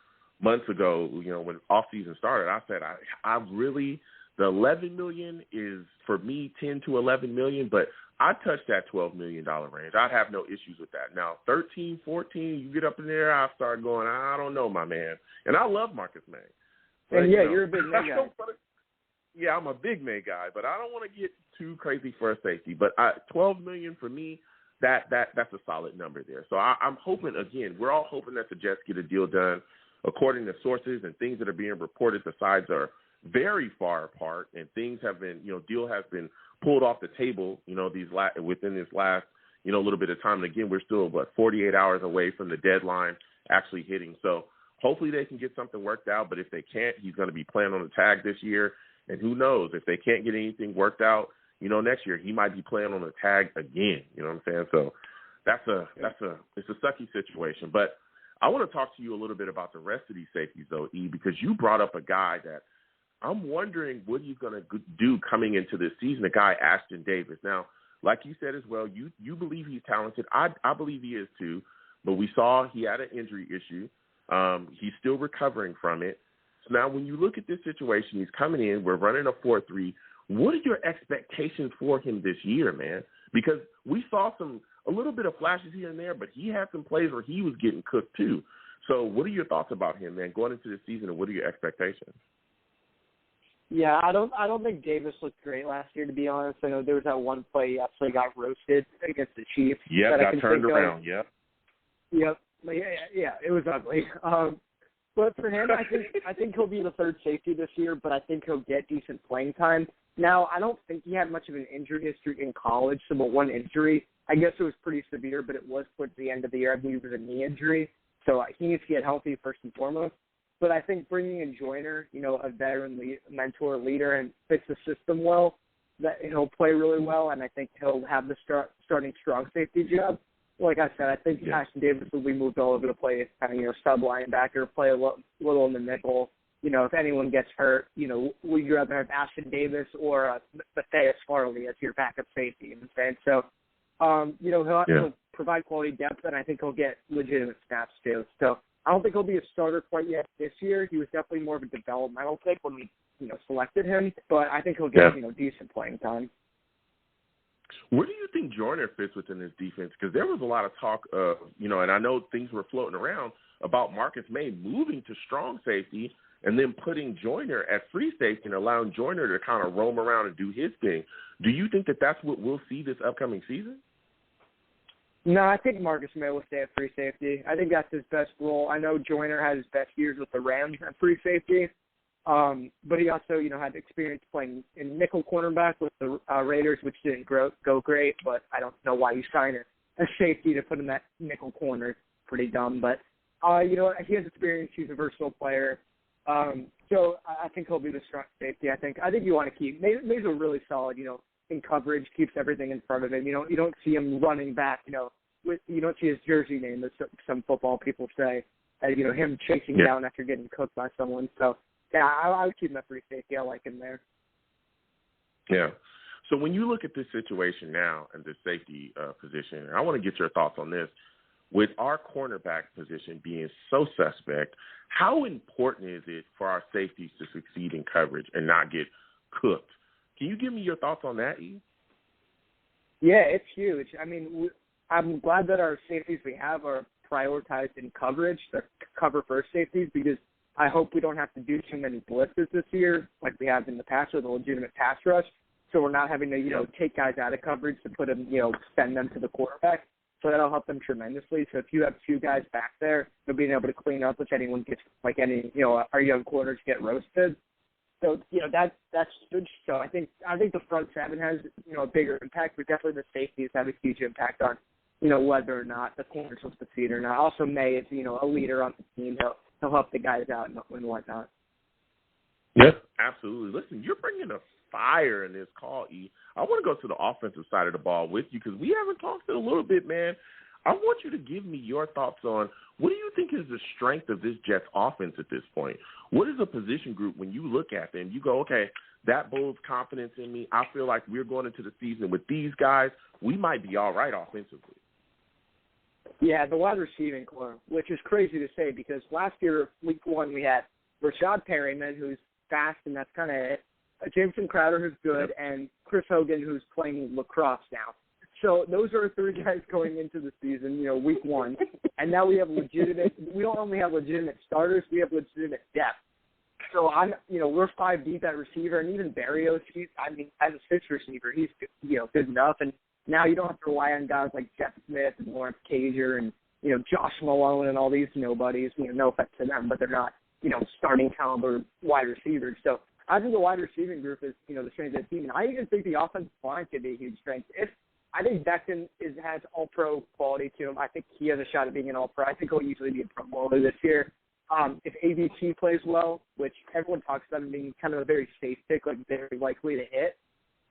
months ago, you know, when off season started, I said I really, the $11 million is for me 10 to 11 million, but I touched that $12 million range. I'd have no issues with that. Now, 13, 14, you get up in there, I start going, I don't know, my man. And I love Marcus Maye. But, and you're a big Maye guy. Yeah, I'm a big Maye guy, but I don't want to get too crazy for a safety. But $12 million for me, that's a solid number there. So I'm hoping, again, we're all hoping that the Jets get a deal done. According to sources and things that are being reported, the sides are very far apart, and things have been, you know, deal has been pulled off the table, you know, within this last, you know, little bit of time. And again, we're still 48 hours away from the deadline actually hitting. So hopefully they can get something worked out. But if they can't, he's going to be playing on the tag this year. And who knows, if they can't get anything worked out, you know, next year he might be playing on the tag again. You know what I'm saying? So it's a sucky situation. But I want to talk to you a little bit about the rest of these safeties, though, E, because you brought up a guy that I'm wondering what he's going to do coming into this season, a guy, Ashton Davis. Now, like you said as well, you believe he's talented. I believe he is too, but we saw he had an injury issue. He's still recovering from it. So now when you look at this situation, he's coming in, we're running a 4-3. What are your expectations for him this year, man? Because we saw a little bit of flashes here and there, but he had some plays where he was getting cooked too. So what are your thoughts about him, man, going into the season, and what are your expectations? Yeah, I don't think Davis looked great last year, to be honest. I know there was that one play he actually got roasted against the Chiefs. Yeah, got turned around, Yep, it was ugly. But for him, I think he'll be the third safety this year, but I think he'll get decent playing time. Now, I don't think he had much of an injury history in college, so but one injury. I guess it was pretty severe, but it was towards the end of the year. I believe it was a knee injury. So he needs to get healthy first and foremost. But I think bringing in Joyner, you know, a veteran mentor, leader, and fits the system well, that he'll play really well, and I think he'll have the starting strong safety job. Like I said, I think Ashton Davis will be moved all over the place, kind of, you know, sub linebacker, play a little in the nickel. You know, if anyone gets hurt, you know, would you rather have Ashton Davis or Matthias Farley as your backup safety? You know what I'm saying? So He'll provide quality depth, and I think he'll get legitimate snaps too. So I don't think he'll be a starter quite yet this year. He was definitely more of a developmental pick when we, selected him, but I think he'll get, decent playing time. Where do you think Joyner fits within this defense? Because there was a lot of talk of, and I know things were floating around about Marcus Maye moving to strong safety and then putting Joyner at free safety and allowing Joyner to kind of roam around and do his thing. Do you think that that's what we'll see this upcoming season? No, I think Marcus Maye will stay at free safety. I think that's his best role. I know Joyner had his best years with the Rams at free safety, but he also, had experience playing in nickel cornerback with the Raiders, which didn't go great, but I don't know why you sign a safety to put in that nickel corner. It's pretty dumb, but, he has experience. He's a versatile player. So I think he'll be the strong safety. I think you want to keep Maye's a really solid, in coverage, keeps everything in front of him. You don't see him running back, you don't see his jersey name, as some football people say, him chasing down after getting cooked by someone. So, yeah, I would keep him at free safety. I like him there. Yeah. So when you look at this situation now and the safety position, I want to get your thoughts on this. With our cornerback position being so suspect, how important is it for our safeties to succeed in coverage and not get cooked? Can you give me your thoughts on that, E? Yeah, it's huge. I mean, I'm glad that our safeties we have are prioritized in coverage, the cover first safeties, because I hope we don't have to do too many blitzes this year like we have in the past with a legitimate pass rush. So we're not having to, take guys out of coverage to put them, send them to the quarterback. So that'll help them tremendously. So if you have two guys back there, they'll be able to clean up if anyone gets, our young corners get roasted. So, that's huge. So I think the front seven has, a bigger impact, but definitely the safeties have a huge impact on, whether or not the corners will succeed or not. Also, Maye is, a leader on the team. He'll help the guys out and whatnot. Yes, absolutely. Listen, you're bringing a fire in this call, E. I want to go to the offensive side of the ball with you because we haven't talked it a little bit, man. I want you to give me your thoughts on what do you think is the strength of this Jets offense at this point? What is a position group when you look at them, you go, okay, that builds confidence in me. I feel like we're going into the season with these guys. We might be all right offensively. Yeah, the wide receiving core, which is crazy to say because last year, week one, we had Rashad Perryman, who's fast, and that's kind of it. Jameson Crowder, who's good, and Chris Hogan, who's playing lacrosse now. So those are three guys going into the season, week one. And now we have we don't only have legitimate starters, we have legitimate depth. So we're 5 deep at receiver, and even Barrios, as a 6th receiver, he's, good enough. And now you don't have to rely on guys like Jeff Smith and Lawrence Cager and, Josh Malone and all these nobodies. No offense to them, but they're not, starting caliber wide receivers. So I think the wide receiving group is, the strength of the team. And I even think the offensive line could be a huge strength. I think Becton has all-pro quality to him. I think he has a shot at being an all-pro. I think he'll easily be a Pro Bowler this year. If AVT plays well, which everyone talks about him being kind of a very safe pick, like very likely to hit,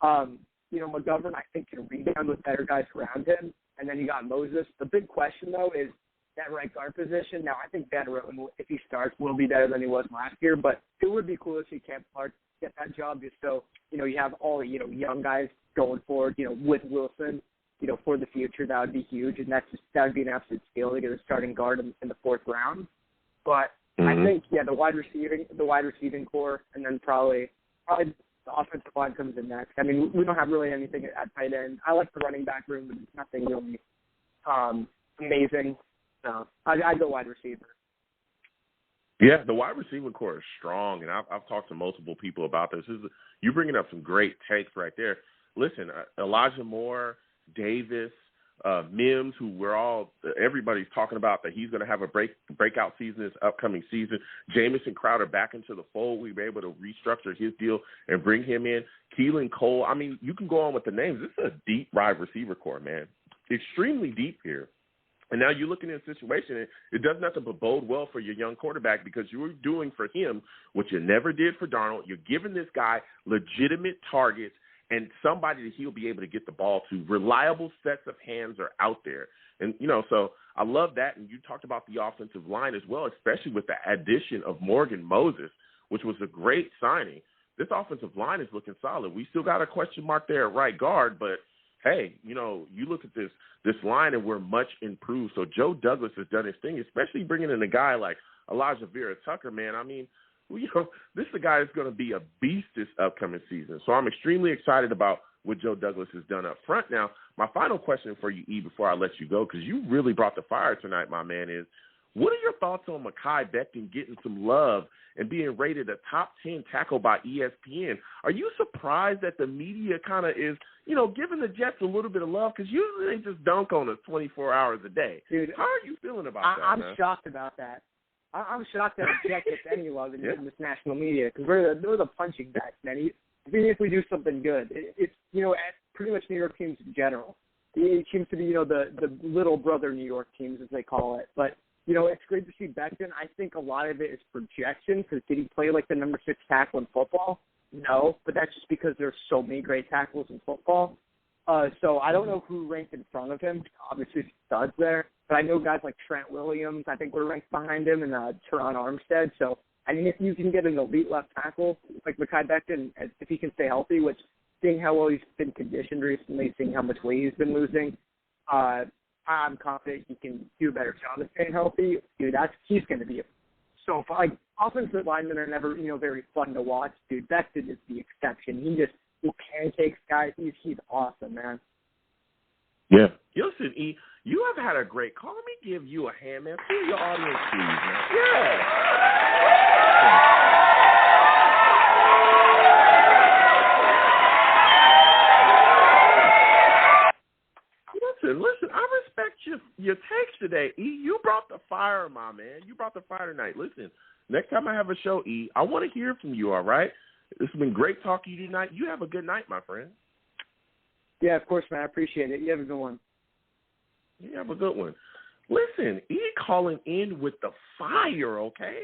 McGovern, I think, can rebound with better guys around him. And then you got Moses. The big question, though, is that right guard position. Now, I think Ben Roten, if he starts, will be better than he was last year. But it would be cool to see Cam Clark get that job just so, you have all the, young guys going forward, with Wilson, for the future. That would be huge. And that would be an absolute steal to get a starting guard in the 4th round. But I think, the wide receiving core, and then probably the offensive line comes in next. I mean, we don't have really anything at tight end. I like the running back room, but it's nothing really amazing. So I'd go wide receiver. Yeah, the wide receiver core is strong, and I've talked to multiple people about this. You're bringing up some great takes right there. Listen, Elijah Moore, Davis, Mims, who everybody's talking about that he's going to have a breakout season this upcoming season. Jamison Crowder back into the fold. We were able to restructure his deal and bring him in. Keelan Cole. I mean, you can go on with the names. This is a deep wide receiver core, man. Extremely deep here. And now you're looking at a situation, and it does nothing but bode well for your young quarterback because you're doing for him what you never did for Darnold. You're giving this guy legitimate targets and somebody that he'll be able to get the ball to. Reliable sets of hands are out there. And, so I love that. And you talked about the offensive line as well, especially with the addition of Morgan Moses, which was a great signing. This offensive line is looking solid. We still got a question mark there at right guard, but hey, you look at this line and we're much improved. So Joe Douglas has done his thing, especially bringing in a guy like Elijah Vera-Tucker, man. I mean, this is a guy that's going to be a beast this upcoming season. So I'm extremely excited about what Joe Douglas has done up front. Now, my final question for you, E, before I let you go, because you really brought the fire tonight, my man, is what are your thoughts on Mekhi Becton getting some love and being rated a top 10 tackle by ESPN? Are you surprised that the media kind of is, giving the Jets a little bit of love? Because usually they just dunk on us 24 hours a day. Dude, how are you feeling about that, I'm man? shocked about that. I'm shocked that the Jets gets any love in this national media because we're the punching bags, man. Even if we do something good, it's pretty much New York teams in general. It seems to be the little brother New York teams as they call it. But it's great to see Becton. I think a lot of it is projection because did he play like the number 6 tackle in football? No, but that's just because there's so many great tackles in football. So I don't know who ranked in front of him. Obviously, studs there. But I know guys like Trent Williams, I think, were ranked behind him, and Teron Armstead. So, I mean, if you can get an elite left tackle like Mekhi Becton, if he can stay healthy, which seeing how well he's been conditioned recently, seeing how much weight he's been losing, I'm confident he can do a better job of staying healthy. Dude, he's going to be so fun. Like, offensive linemen are never, very fun to watch. Dude, Becton is the exception. He pancakes guys. He's awesome, man. Yeah. Listen, E, you have had a great call. Let me give you a hand, man. See your audience, please, man. Yeah. Listen, I respect your takes today, E. You brought the fire, my man. You brought the fire tonight. Listen, next time I have a show, E, I want to hear from you, all right? It's been great talking to you tonight. You have a good night, my friend. Yeah, of course, man. I appreciate it. You have a good one. You have a good one. Listen, E calling in with the fire, okay?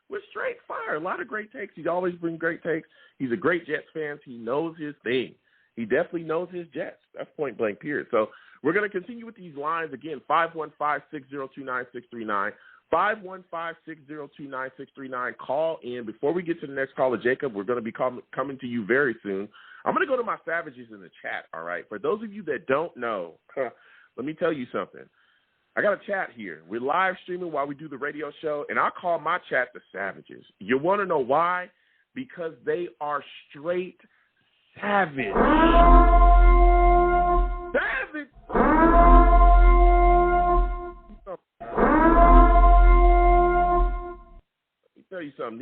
With straight fire. A lot of great takes. He's always bring great takes. He's a great Jets fan. He knows his thing. He definitely knows his Jets. That's point blank, period. So we're going to continue with these lines. Again, 515-602-9639. 515-602-9639. Call in. Before we get to the next caller, Jacob, we're going to be coming to you very soon. I'm going to go to my savages in the chat, all right? For those of you that don't know, let me tell you something. I got a chat here. We're live streaming while we do the radio show, and I call my chat the savages. You want to know why? Because they are straight savage. Savage! Tell you something.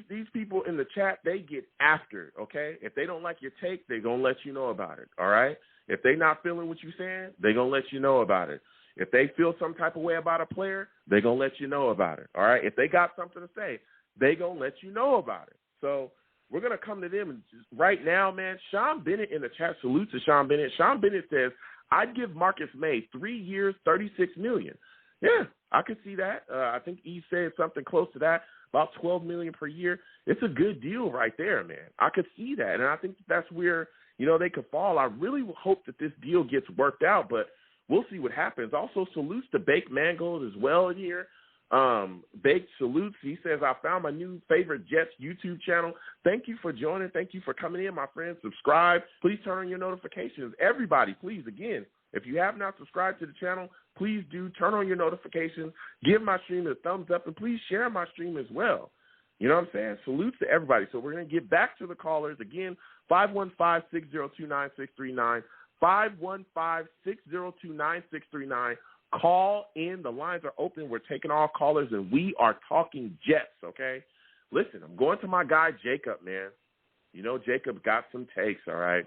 These people in the chat, they get after, okay? If they don't like your take, they're going to let you know about it, all right? If they not feeling what you're saying, they're going to let you know about it. If they feel some type of way about a player, they're going to let you know about it, all right? If they got something to say, they're going to let you know about it. So we're going to come to them. And right now, man, Sean Bennett in the chat, salute to Sean Bennett. Sean Bennett says, I'd give Marcus Maye 3 years, $36 million. Yeah, I could see that. I think he said something close to that. About $12 million per year. It's a good deal right there, man. I could see that, and I think that's where, they could fall. I really hope that this deal gets worked out, but we'll see what happens. Also, salutes to Baked Mangold as well in here. Baked salutes. He says, I found my new favorite Jets YouTube channel. Thank you for joining. Thank you for coming in, my friends. Subscribe. Please turn on your notifications. Everybody, please, again, if you have not subscribed to the channel, please do turn on your notifications, give my stream a thumbs up, and please share my stream as well. You know what I'm saying? Salutes to everybody. So we're going to get back to the callers. Again, 515-602-9639, 515-602-9639. Call in. The lines are open. We're taking all callers, and we are talking Jets, okay? Listen, I'm going to my guy Jacob, man. Jacob got some takes, all right?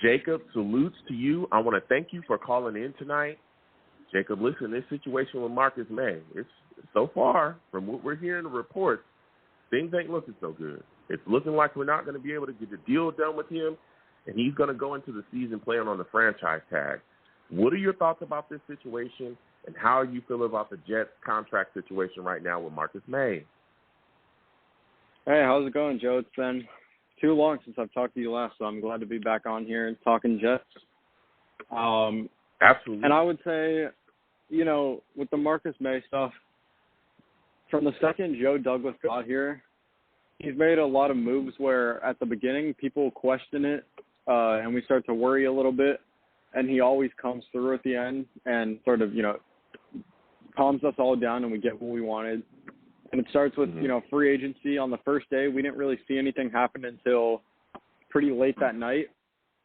Jacob, salutes to you. I want to thank you for calling in tonight. Jacob, listen, this situation with Marcus Maye, it's so far from what we're hearing in the reports, things ain't looking so good. It's looking like we're not going to be able to get the deal done with him, and he's going to go into the season playing on the franchise tag. What are your thoughts about this situation, and how you feel about the Jets contract situation right now with Marcus Maye? Hey, how's it going, Joe? It's been too long since I've talked to you last, so I'm glad to be back on here and talking Jets. Absolutely. And I would say, with the Marcus Maye stuff, from the second Joe Douglas got here, he's made a lot of moves where at the beginning people question it, and we start to worry a little bit, and he always comes through at the end and sort of, calms us all down and we get what we wanted. And it starts with, free agency. On the first day, we didn't really see anything happen until pretty late that night.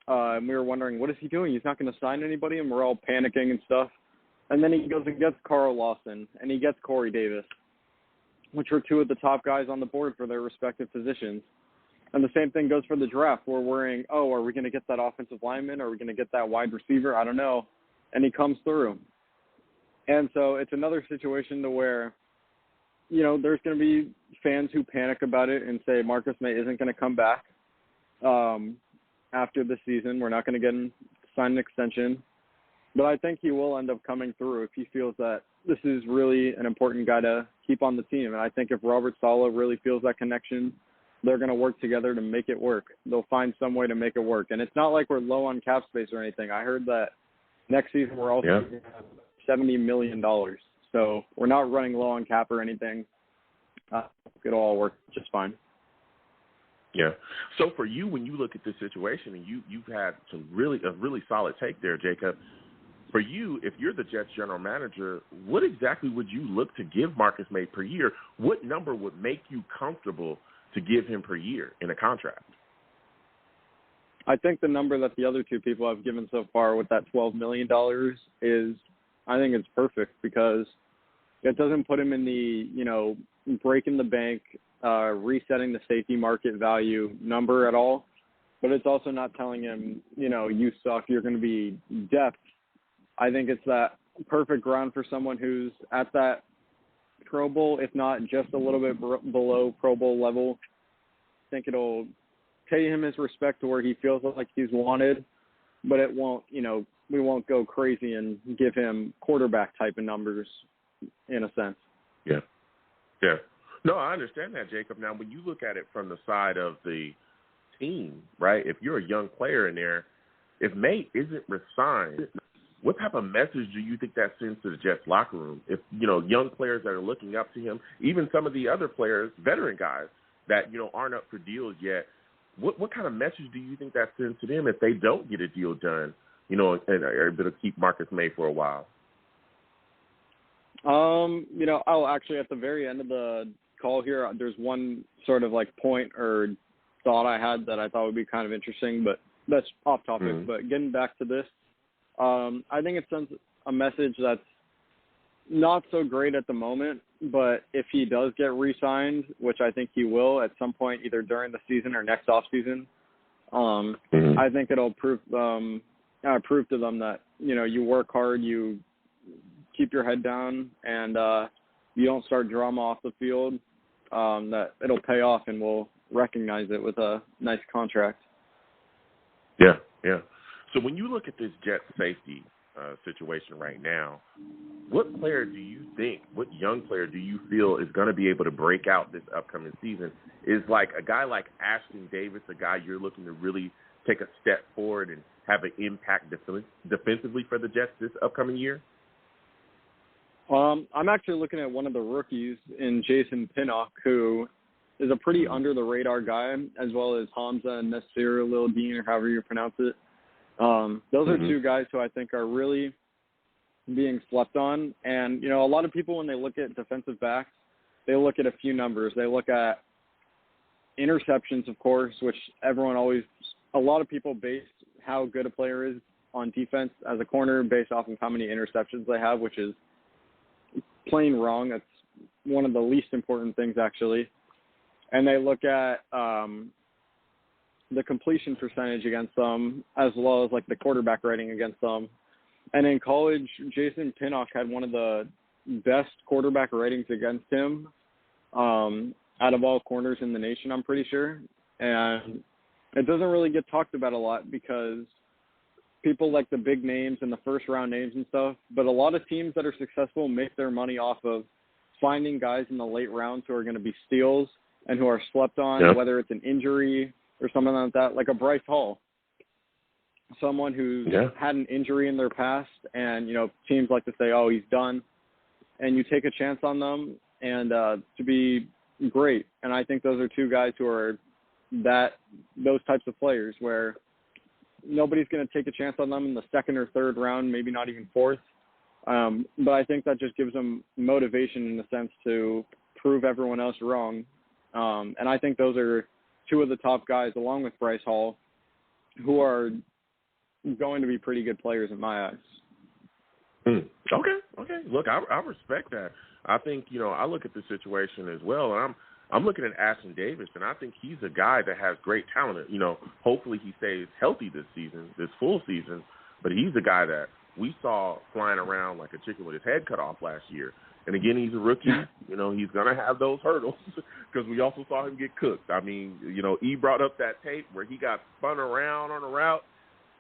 And we were wondering, what is he doing? He's not going to sign anybody, and we're all panicking and stuff. And then he goes and gets Carl Lawson, and he gets Corey Davis, which were two of the top guys on the board for their respective positions. And the same thing goes for the draft. We're worrying, are we going to get that offensive lineman? Are we going to get that wide receiver? I don't know. And he comes through. And so it's another situation to where, there's going to be fans who panic about it and say Marcus Maye isn't going to come back after the season. We're not going to get him to sign an extension. But I think he will end up coming through if he feels that this is really an important guy to keep on the team. And I think if Robert Saleh really feels that connection, they're going to work together to make it work. They'll find some way to make it work. And it's not like we're low on cap space or anything. I heard that next season we're also going to have $70 million. So we're not running low on cap or anything. It'll all work just fine. Yeah. So for you, when you look at this situation, and you've had a really solid take there, Jacob. For you, if you're the Jets general manager, what exactly would you look to give Marcus Maye per year? What number would make you comfortable to give him per year in a contract? I think the number that the other two people have given so far with that $12 million I think it's perfect, because it doesn't put him in the, breaking the bank, resetting the safety market value number at all. But it's also not telling him, you suck, you're going to be depth. I think it's that perfect ground for someone who's at that Pro Bowl, if not just a little bit below Pro Bowl level. I think it'll pay him his respect to where he feels like he's wanted, but it won't, we won't go crazy and give him quarterback type of numbers in a sense. Yeah. Yeah. No, I understand that, Jacob. Now, when you look at it from the side of the team, right, if you're a young player in there, if Maye isn't resigned, what type of message do you think that sends to the Jets locker room? If, young players that are looking up to him, even some of the other players, veteran guys that, aren't up for deals yet, what kind of message do you think that sends to them if they don't get a deal done, and are able to keep Marcus Maye for a while? I'll actually, at the very end of the call here, there's one sort of like point or thought I had that I thought would be kind of interesting, but that's off topic. Mm-hmm. But getting back to this, I think it sends a message that's not so great at the moment, but if he does get re-signed, which I think he will at some point, either during the season or next off season, mm-hmm. I think it'll prove to them that, you work hard, you keep your head down, and you don't start drama off the field, that it'll pay off and we'll recognize it with a nice contract. Yeah, yeah. So when you look at this Jets safety situation right now, what young player do you feel is going to be able to break out this upcoming season? Is like a guy like Ashton Davis, a guy you're looking to really take a step forward and have an impact defensively for the Jets this upcoming year? I'm actually looking at one of the rookies in Jason Pinnock, who is a pretty under-the-radar guy, as well as Hamza and Nasir Lildeen, or however you pronounce it. Those are two guys who I think are really being slept on. And, a lot of people, when they look at defensive backs, they look at a few numbers. They look at interceptions, of course, which a lot of people base how good a player is on defense as a corner based off of how many interceptions they have, which is plain wrong. That's one of the least important things, actually. And they look at the completion percentage against them, as well as like the quarterback rating against them. And in college, Jason Pinnock had one of the best quarterback ratings against him out of all corners in the nation, I'm pretty sure. And it doesn't really get talked about a lot because people like the big names and the first round names and stuff, but a lot of teams that are successful make their money off of finding guys in the late rounds who are going to be steals and who are slept on, whether it's an injury or something like that, like a Bryce Hall, someone who's had an injury in their past, and, teams like to say, oh, he's done, and you take a chance on them and to be great. And I think those are two guys who are those types of players where nobody's going to take a chance on them in the second or third round, maybe not even fourth. But I think that just gives them motivation in a sense to prove everyone else wrong. And I think those are two of the top guys, along with Bryce Hall, who are going to be pretty good players in my eyes. Okay. Look, I respect that. I think, I look at the situation as well, and I'm looking at Ashton Davis, and I think he's a guy that has great talent. Hopefully he stays healthy this season, this full season, but he's a guy that we saw flying around like a chicken with his head cut off last year. And again, he's a rookie. He's going to have those hurdles because we also saw him get cooked. I mean, E brought up that tape where he got spun around on a route.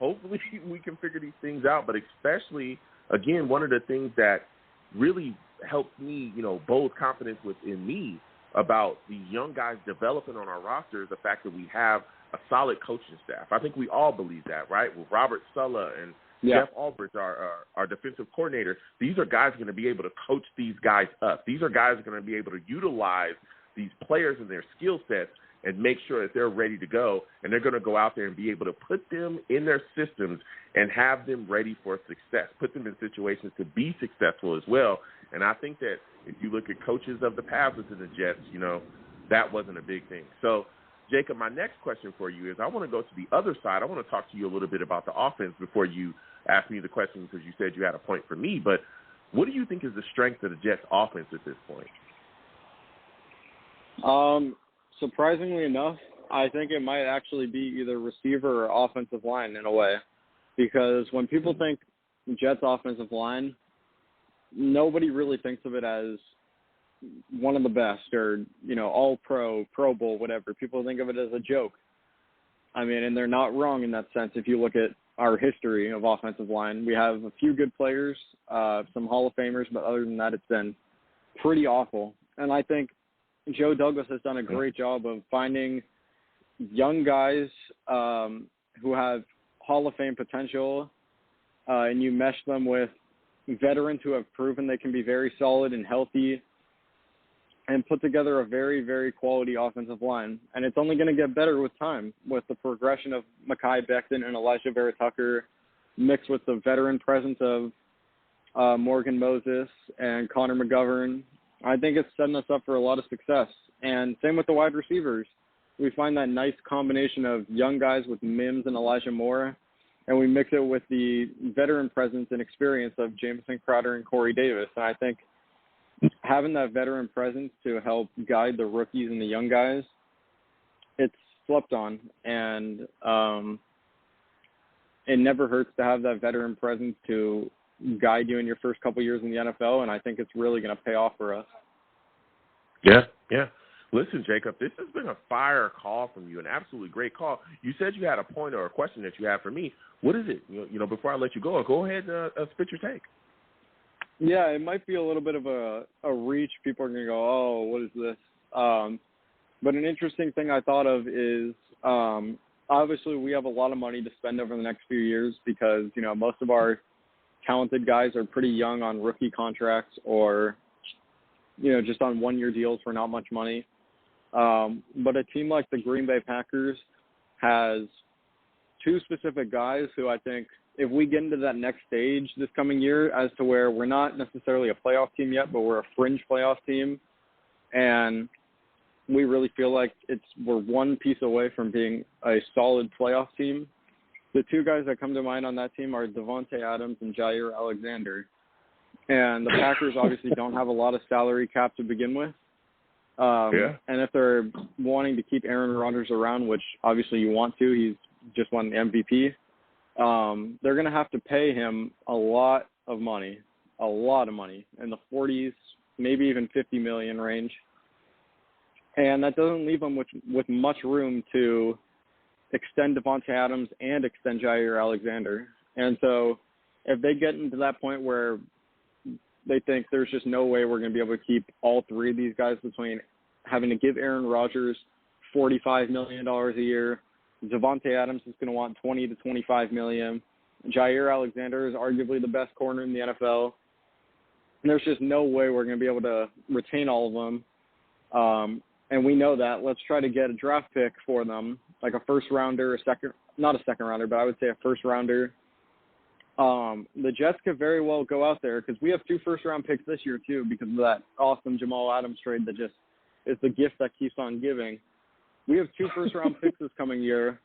Hopefully we can figure these things out, but especially, again, one of the things that really helped me, build confidence within me about the young guys developing on our roster is the fact that we have a solid coaching staff. I think we all believe that, right? With Robert Sulla and Jeff Albrecht, our defensive coordinator, these are guys going to be able to coach these guys up. These are guys going to be able to utilize these players and their skill sets and make sure that they're ready to go, and they're going to go out there and be able to put them in their systems and have them ready for success, put them in situations to be successful as well. And I think that if you look at coaches of the past within the Jets, that wasn't a big thing. So, Jacob, my next question for you is I want to go to the other side. I want to talk to you a little bit about the offense before you ask me the question because you said you had a point for me. But what do you think is the strength of the Jets offense at this point? Surprisingly enough, I think it might actually be either receiver or offensive line in a way, because when people think Jets offensive line, nobody really thinks of it as one of the best or, all pro, Pro Bowl, whatever. People think of it as a joke. I mean, and they're not wrong in that sense. If you look at our history of offensive line, we have a few good players, some Hall of Famers, but other than that, it's been pretty awful. And I think Joe Douglas has done a great job of finding young guys who have Hall of Fame potential, and you mesh them with veterans who have proven they can be very solid and healthy and put together a very, very quality offensive line. And it's only going to get better with time, with the progression of Mekhi Becton and Elijah Vera-Tucker mixed with the veteran presence of Morgan Moses and Connor McGovern. I think it's setting us up for a lot of success. And same with the wide receivers. We find that nice combination of young guys with Mims and Elijah Moore, and we mix it with the veteran presence and experience of Jamison Crowder and Corey Davis. And I think having that veteran presence to help guide the rookies and the young guys, it's slept on. And it never hurts to have that veteran presence to guide you in your first couple years in the NFL, and I think it's really going to pay off for us. Yeah. Listen, Jacob, this has been a fire call from you, an absolutely great call. You said you had a point or a question that you had for me. What is it? Before I let you go ahead and spit your take. Yeah, it might be a little bit of a reach. People are going to go, oh, what is this? But an interesting thing I thought of is obviously we have a lot of money to spend over the next few years because, most of our talented guys are pretty young on rookie contracts or, just on one-year deals for not much money. But a team like the Green Bay Packers has two specific guys who I think if we get into that next stage this coming year as to where we're not necessarily a playoff team yet, but we're a fringe playoff team, and we really feel like we're one piece away from being a solid playoff team. The two guys that come to mind on that team are Davante Adams and Jair Alexander. And the Packers obviously don't have a lot of salary cap to begin with. And if they're wanting to keep Aaron Rodgers around, which obviously you want to, he's just won the MVP, they're going to have to pay him a lot of money in the 40s, maybe even $50 million range. And that doesn't leave them with much room to extend Davante Adams and extend Jair Alexander. And so if they get into that point where they think there's just no way we're going to be able to keep all three of these guys between having to give Aaron Rodgers $45 million a year, Davante Adams is going to want $20 to $25 million, Jair Alexander is arguably the best corner in the NFL, and there's just no way we're going to be able to retain all of them. And we know that. Let's try to get a draft pick for them, like a first rounder, not a second rounder, but I would say a first rounder. The Jets could very well go out there because we have 2 first-round picks this year too because of that awesome Jamal Adams trade that just is the gift that keeps on giving. We have 2 first-round picks this coming year,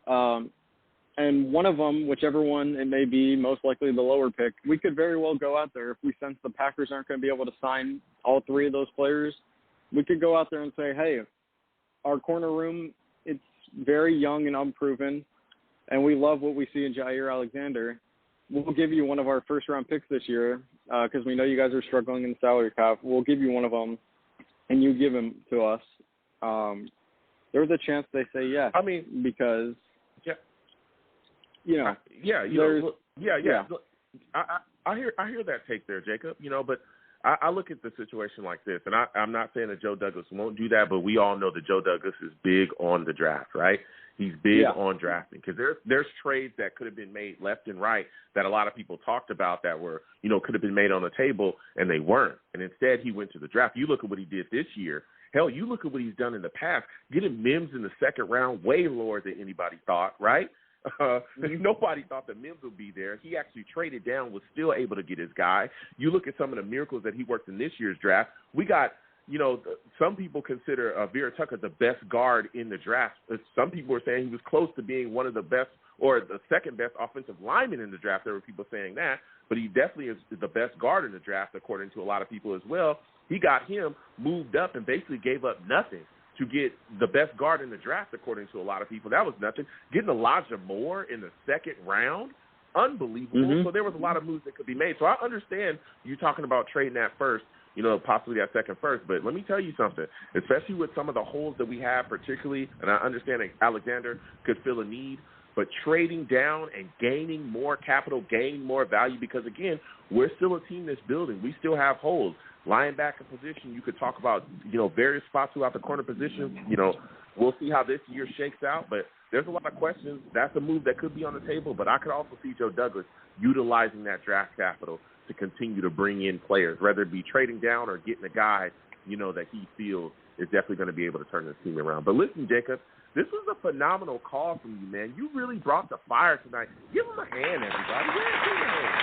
and one of them, whichever one it may be, most likely the lower pick, we could very well go out there if we sense the Packers aren't going to be able to sign all 3 of those players. We could go out there and say, hey, our corner room, it's very young and unproven, and we love what we see in Jair Alexander. We'll give you one of our first-round picks this year because we know you guys are struggling in the salary cap. We'll give you one of them, and you give him to us. There's a chance they say yes. I mean, because, you know. Look, I hear that take there, Jacob, but I look at the situation like this, and I'm not saying that Joe Douglas won't do that, but we all know that Joe Douglas is big on the draft, right? He's big on drafting because there's trades that could have been made left and right that a lot of people talked about that were, could have been made on the table, and they weren't. And instead, he went to the draft. You look at what he did this year. Hell, you look at what he's done in the past, getting Mims in the second round way lower than anybody thought, right? Nobody thought that Mims would be there. He actually traded down, was still able to get his guy. You look at some of the miracles that he worked in this year's draft. We got, some people consider Vera Tucker the best guard in the draft. Some people were saying he was close to being one of the best or the second best offensive lineman in the draft. There were people saying that, but he definitely is the best guard in the draft, according to a lot of people as well. He got him moved up and basically gave up nothing to get the best guard in the draft, according to a lot of people. That was nothing. Getting Elijah Moore in the second round, unbelievable. Mm-hmm. So there was a lot of moves that could be made. So I understand you talking about trading that first, possibly that second first. But let me tell you something, especially with some of the holes that we have, particularly, and I understand that Alexander could fill a need, but trading down and gaining more capital, gaining more value, because, again, we're still a team that's building. We still have holes. Linebacker position, you could talk about, various spots throughout the corner position. We'll see how this year shakes out, but there's a lot of questions. That's a move that could be on the table, but I could also see Joe Douglas utilizing that draft capital to continue to bring in players, whether it be trading down or getting a guy, that he feels is definitely going to be able to turn this team around. But listen, Jacob, this was a phenomenal call from you, man. You really brought the fire tonight. Give him a hand, everybody. Yeah, give him a hand.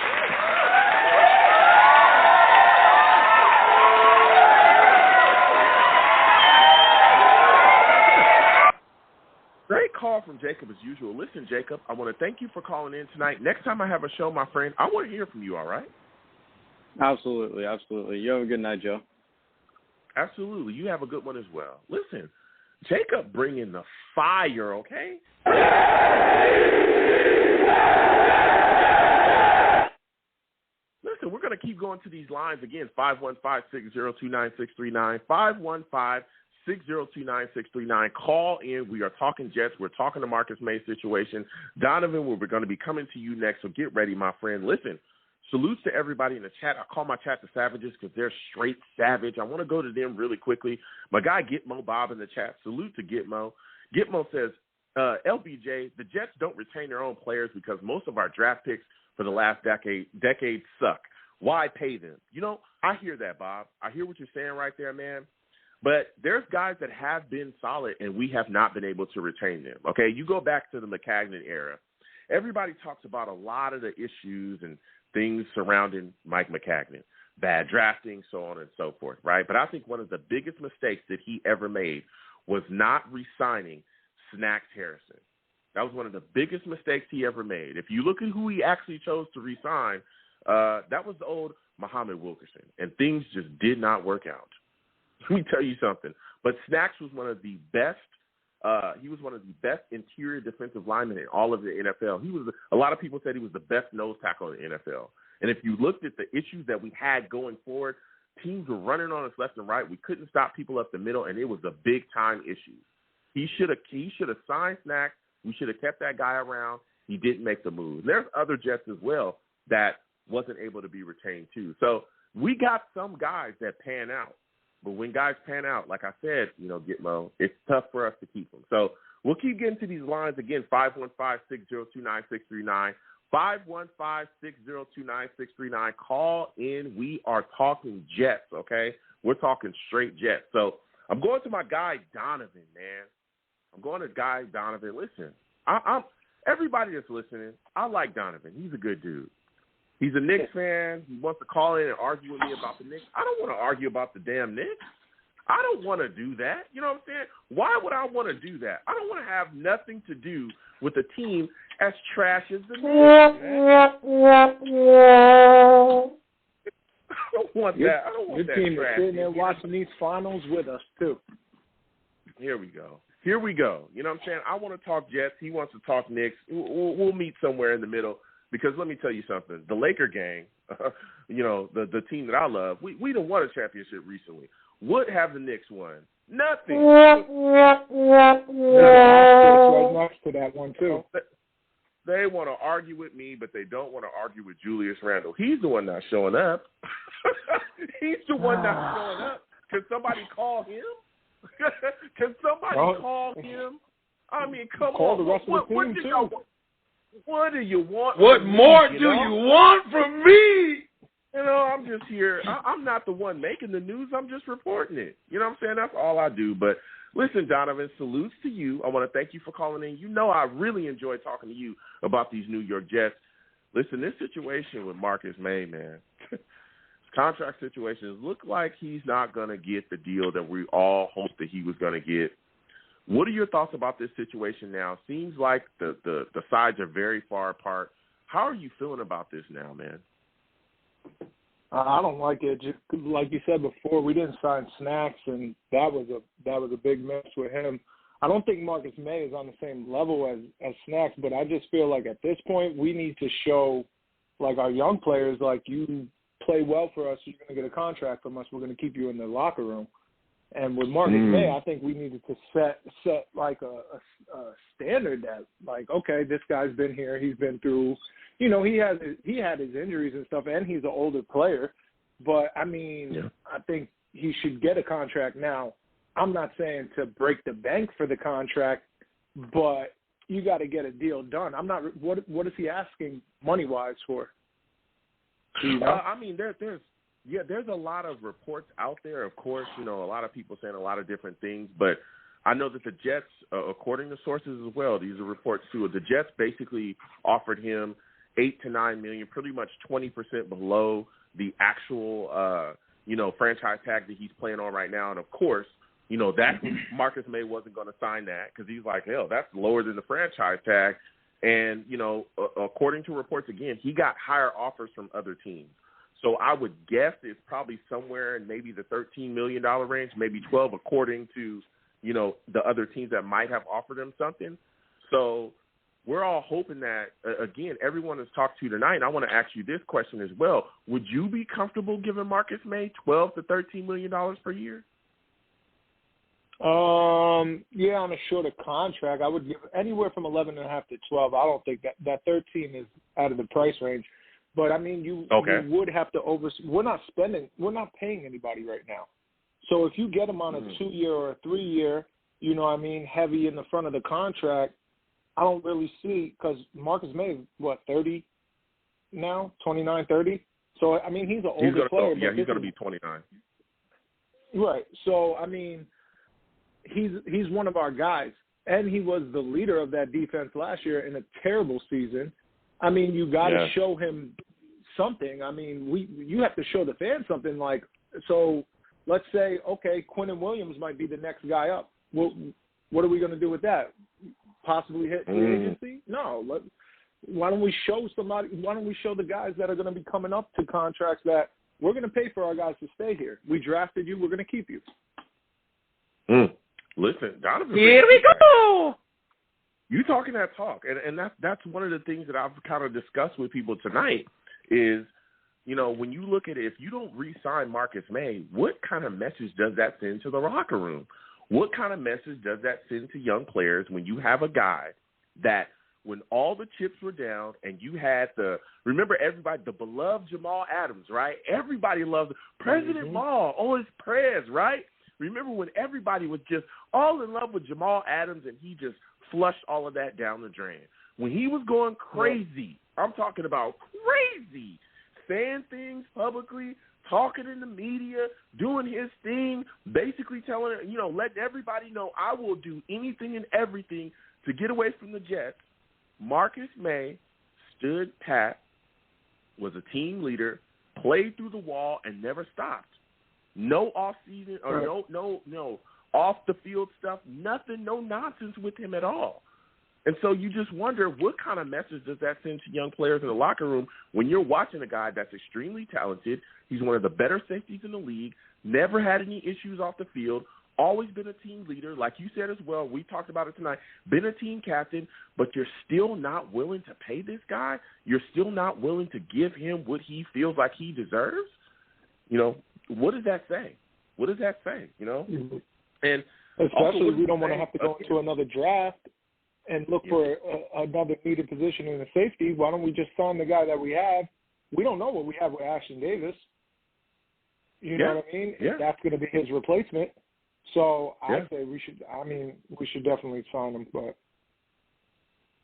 Great call from Jacob as usual. Listen, Jacob, I want to thank you for calling in tonight. Next time I have a show, my friend, I want to hear from you, all right? Absolutely, absolutely. You have a good night, Joe. Absolutely. You have a good one as well. Listen, Jacob bringing the fire, okay? Listen, we're going to keep going to these lines again, 515-602-9639, 515-602-9639. Call in. We are talking Jets. We're talking the Marcus Maye situation. Donovan, we're going to be coming to you next, so get ready, my friend. Listen, salutes to everybody in the chat. I call my chat the Savages because they're straight savage. I want to go to them really quickly. My guy Gitmo Bob in the chat. Salute to Gitmo. Gitmo says, LBJ, the Jets don't retain their own players because most of our draft picks for the last decade suck. Why pay them? I hear that, Bob. I hear what you're saying right there, man. But there's guys that have been solid, and we have not been able to retain them, okay? You go back to the Maccagnan era. Everybody talks about a lot of the issues and things surrounding Mike Maccagnan, bad drafting, so on and so forth, right? But I think one of the biggest mistakes that he ever made was not re-signing Snacks Harrison. That was one of the biggest mistakes he ever made. If you look at who he actually chose to re-sign, that was the old Muhammad Wilkerson, and things just did not work out. Let me tell you something. But Snacks was one of the best. He was one of the best interior defensive linemen in all of the NFL. A lot of people said he was the best nose tackle in the NFL. And if you looked at the issues that we had going forward, teams were running on us left and right. We couldn't stop people up the middle, and it was a big time issue. He should have signed Snacks. We should have kept that guy around. He didn't make the move. There's other Jets as well that wasn't able to be retained too. So we got some guys that pan out. But when guys pan out, like I said, Gitmo, it's tough for us to keep them. So we'll keep getting to these lines again, 515-602-9639, 515-602-9639. Call in. We are talking Jets, okay? We're talking straight Jets. So I'm going to my guy Donovan, man. Listen, everybody that's listening, I like Donovan. He's a good dude. He's a Knicks fan. He wants to call in and argue with me about the Knicks. I don't want to argue about the damn Knicks. I don't want to do that. You know what I'm saying? Why would I want to do that? I don't want to have nothing to do with a team as trash as the Knicks. I don't want that. I don't want that. Your team is sitting there watching these finals with us, too. Here we go. You know what I'm saying? I want to talk Jets. He wants to talk Knicks. We'll meet somewhere in the middle because let me tell you something. The Laker gang, the team that I love, we done won a championship recently. What have the Knicks won? Nothing. Right next to that one, too. They want to argue with me, but they don't want to argue with Julius Randle. He's the one not showing up. He's the one not showing up. Can somebody call him? Can somebody call him? I mean, come call on. The rest of the team too. What do you want? What more do you want from me? I'm just here. I'm not the one making the news. I'm just reporting it. You know what I'm saying? That's all I do. But listen, Donovan, salutes to you. I want to thank you for calling in. You know I really enjoy talking to you about these New York Jets. Listen, this situation with Marcus Maye, man, his contract situations look like he's not going to get the deal that we all hoped that he was going to get. What are your thoughts about this situation now? Seems like the sides are very far apart. How are you feeling about this now, man? I don't like it. Just like you said before, we didn't sign Snacks, and that was a big mess with him. I don't think Marcus Maye is on the same level as Snacks, but I just feel like at this point we need to show, like our young players, like you play well for us, you're going to get a contract from us. We're going to keep you in the locker room. And with Marcus Maye, I think we needed to set like a standard that, like, okay, this guy's been here, he's been through. He had his injuries and stuff, and he's an older player. But, I mean, I think he should get a contract now. I'm not saying to break the bank for the contract, but you got to get a deal done. What is he asking money-wise for? I mean, there's a lot of reports out there. Of course, a lot of people saying a lot of different things, but I know that the Jets, according to sources as well, these are reports too, the Jets basically offered him $8 to $9 million, pretty much 20% below the actual, franchise tag that he's playing on right now. And of course, that Marcus Maye wasn't going to sign that because he's like, hell, that's lower than the franchise tag. And, according to reports, again, he got higher offers from other teams. So I would guess it's probably somewhere in maybe the $13 million range, maybe 12, according to, the other teams that might have offered him something. So we're all hoping that, again, everyone has talked to tonight, and I want to ask you this question as well. Would you be comfortable giving Marcus Maye $12 to $13 million per year? Yeah, on a shorter contract, I would give anywhere from 11.5 to 12. I don't think that 13 is out of the price range. But I mean, you would have to we're not paying anybody right now. So if you get him on a 2-year or a 3-year, heavy in the front of the contract, I don't really see, because Marcus Maye is, 30 now, 29, 30? So, I mean, he's an older player. He's going to be 29. Right. So, I mean, he's one of our guys, and he was the leader of that defense last year in a terrible season. I mean, you got to show him something. I mean, you have to show the fans something. Like, so let's say, okay, Quinnen Williams might be the next guy up. Well, what are we going to do with that? Possibly hit free agency? No. Why don't we show somebody? Why don't we show the guys that are going to be coming up to contracts that we're going to pay for our guys to stay here? We drafted you. We're going to keep you. Listen, Donovan. Here we go. You talking that talk, and that's one of the things that I've kind of discussed with people tonight is, when you look at it, if you don't re-sign Marcus Maye, what kind of message does that send to the locker room? What kind of message does that send to young players when you have a guy that when all the chips were down and you had remember everybody, the beloved Jamal Adams, right? Everybody loved President Maul, his prayers, right? Remember when everybody was just all in love with Jamal Adams and he just flushed all of that down the drain. When he was going crazy, I'm talking about crazy, saying things publicly, talking in the media, doing his thing, basically telling, letting everybody know I will do anything and everything to get away from the Jets, Marcus Maye stood pat, was a team leader, played through the wall, and never stopped. No off-season or no off-the-field stuff, nothing, no nonsense with him at all. And so you just wonder, what kind of message does that send to young players in the locker room when you're watching a guy that's extremely talented, he's one of the better safeties in the league, never had any issues off the field, always been a team leader, like you said as well, we talked about it tonight, been a team captain, but you're still not willing to pay this guy? You're still not willing to give him what he feels like he deserves? You know, what does that say? What does that say, you know? Mm-hmm. And especially we don't want to have to go into another draft and look for another needed position in the safety. Why don't we just sign the guy that we have? We don't know what we have with Ashton Davis. You know what I mean? Yeah. That's going to be his replacement. So I say we should definitely sign him. But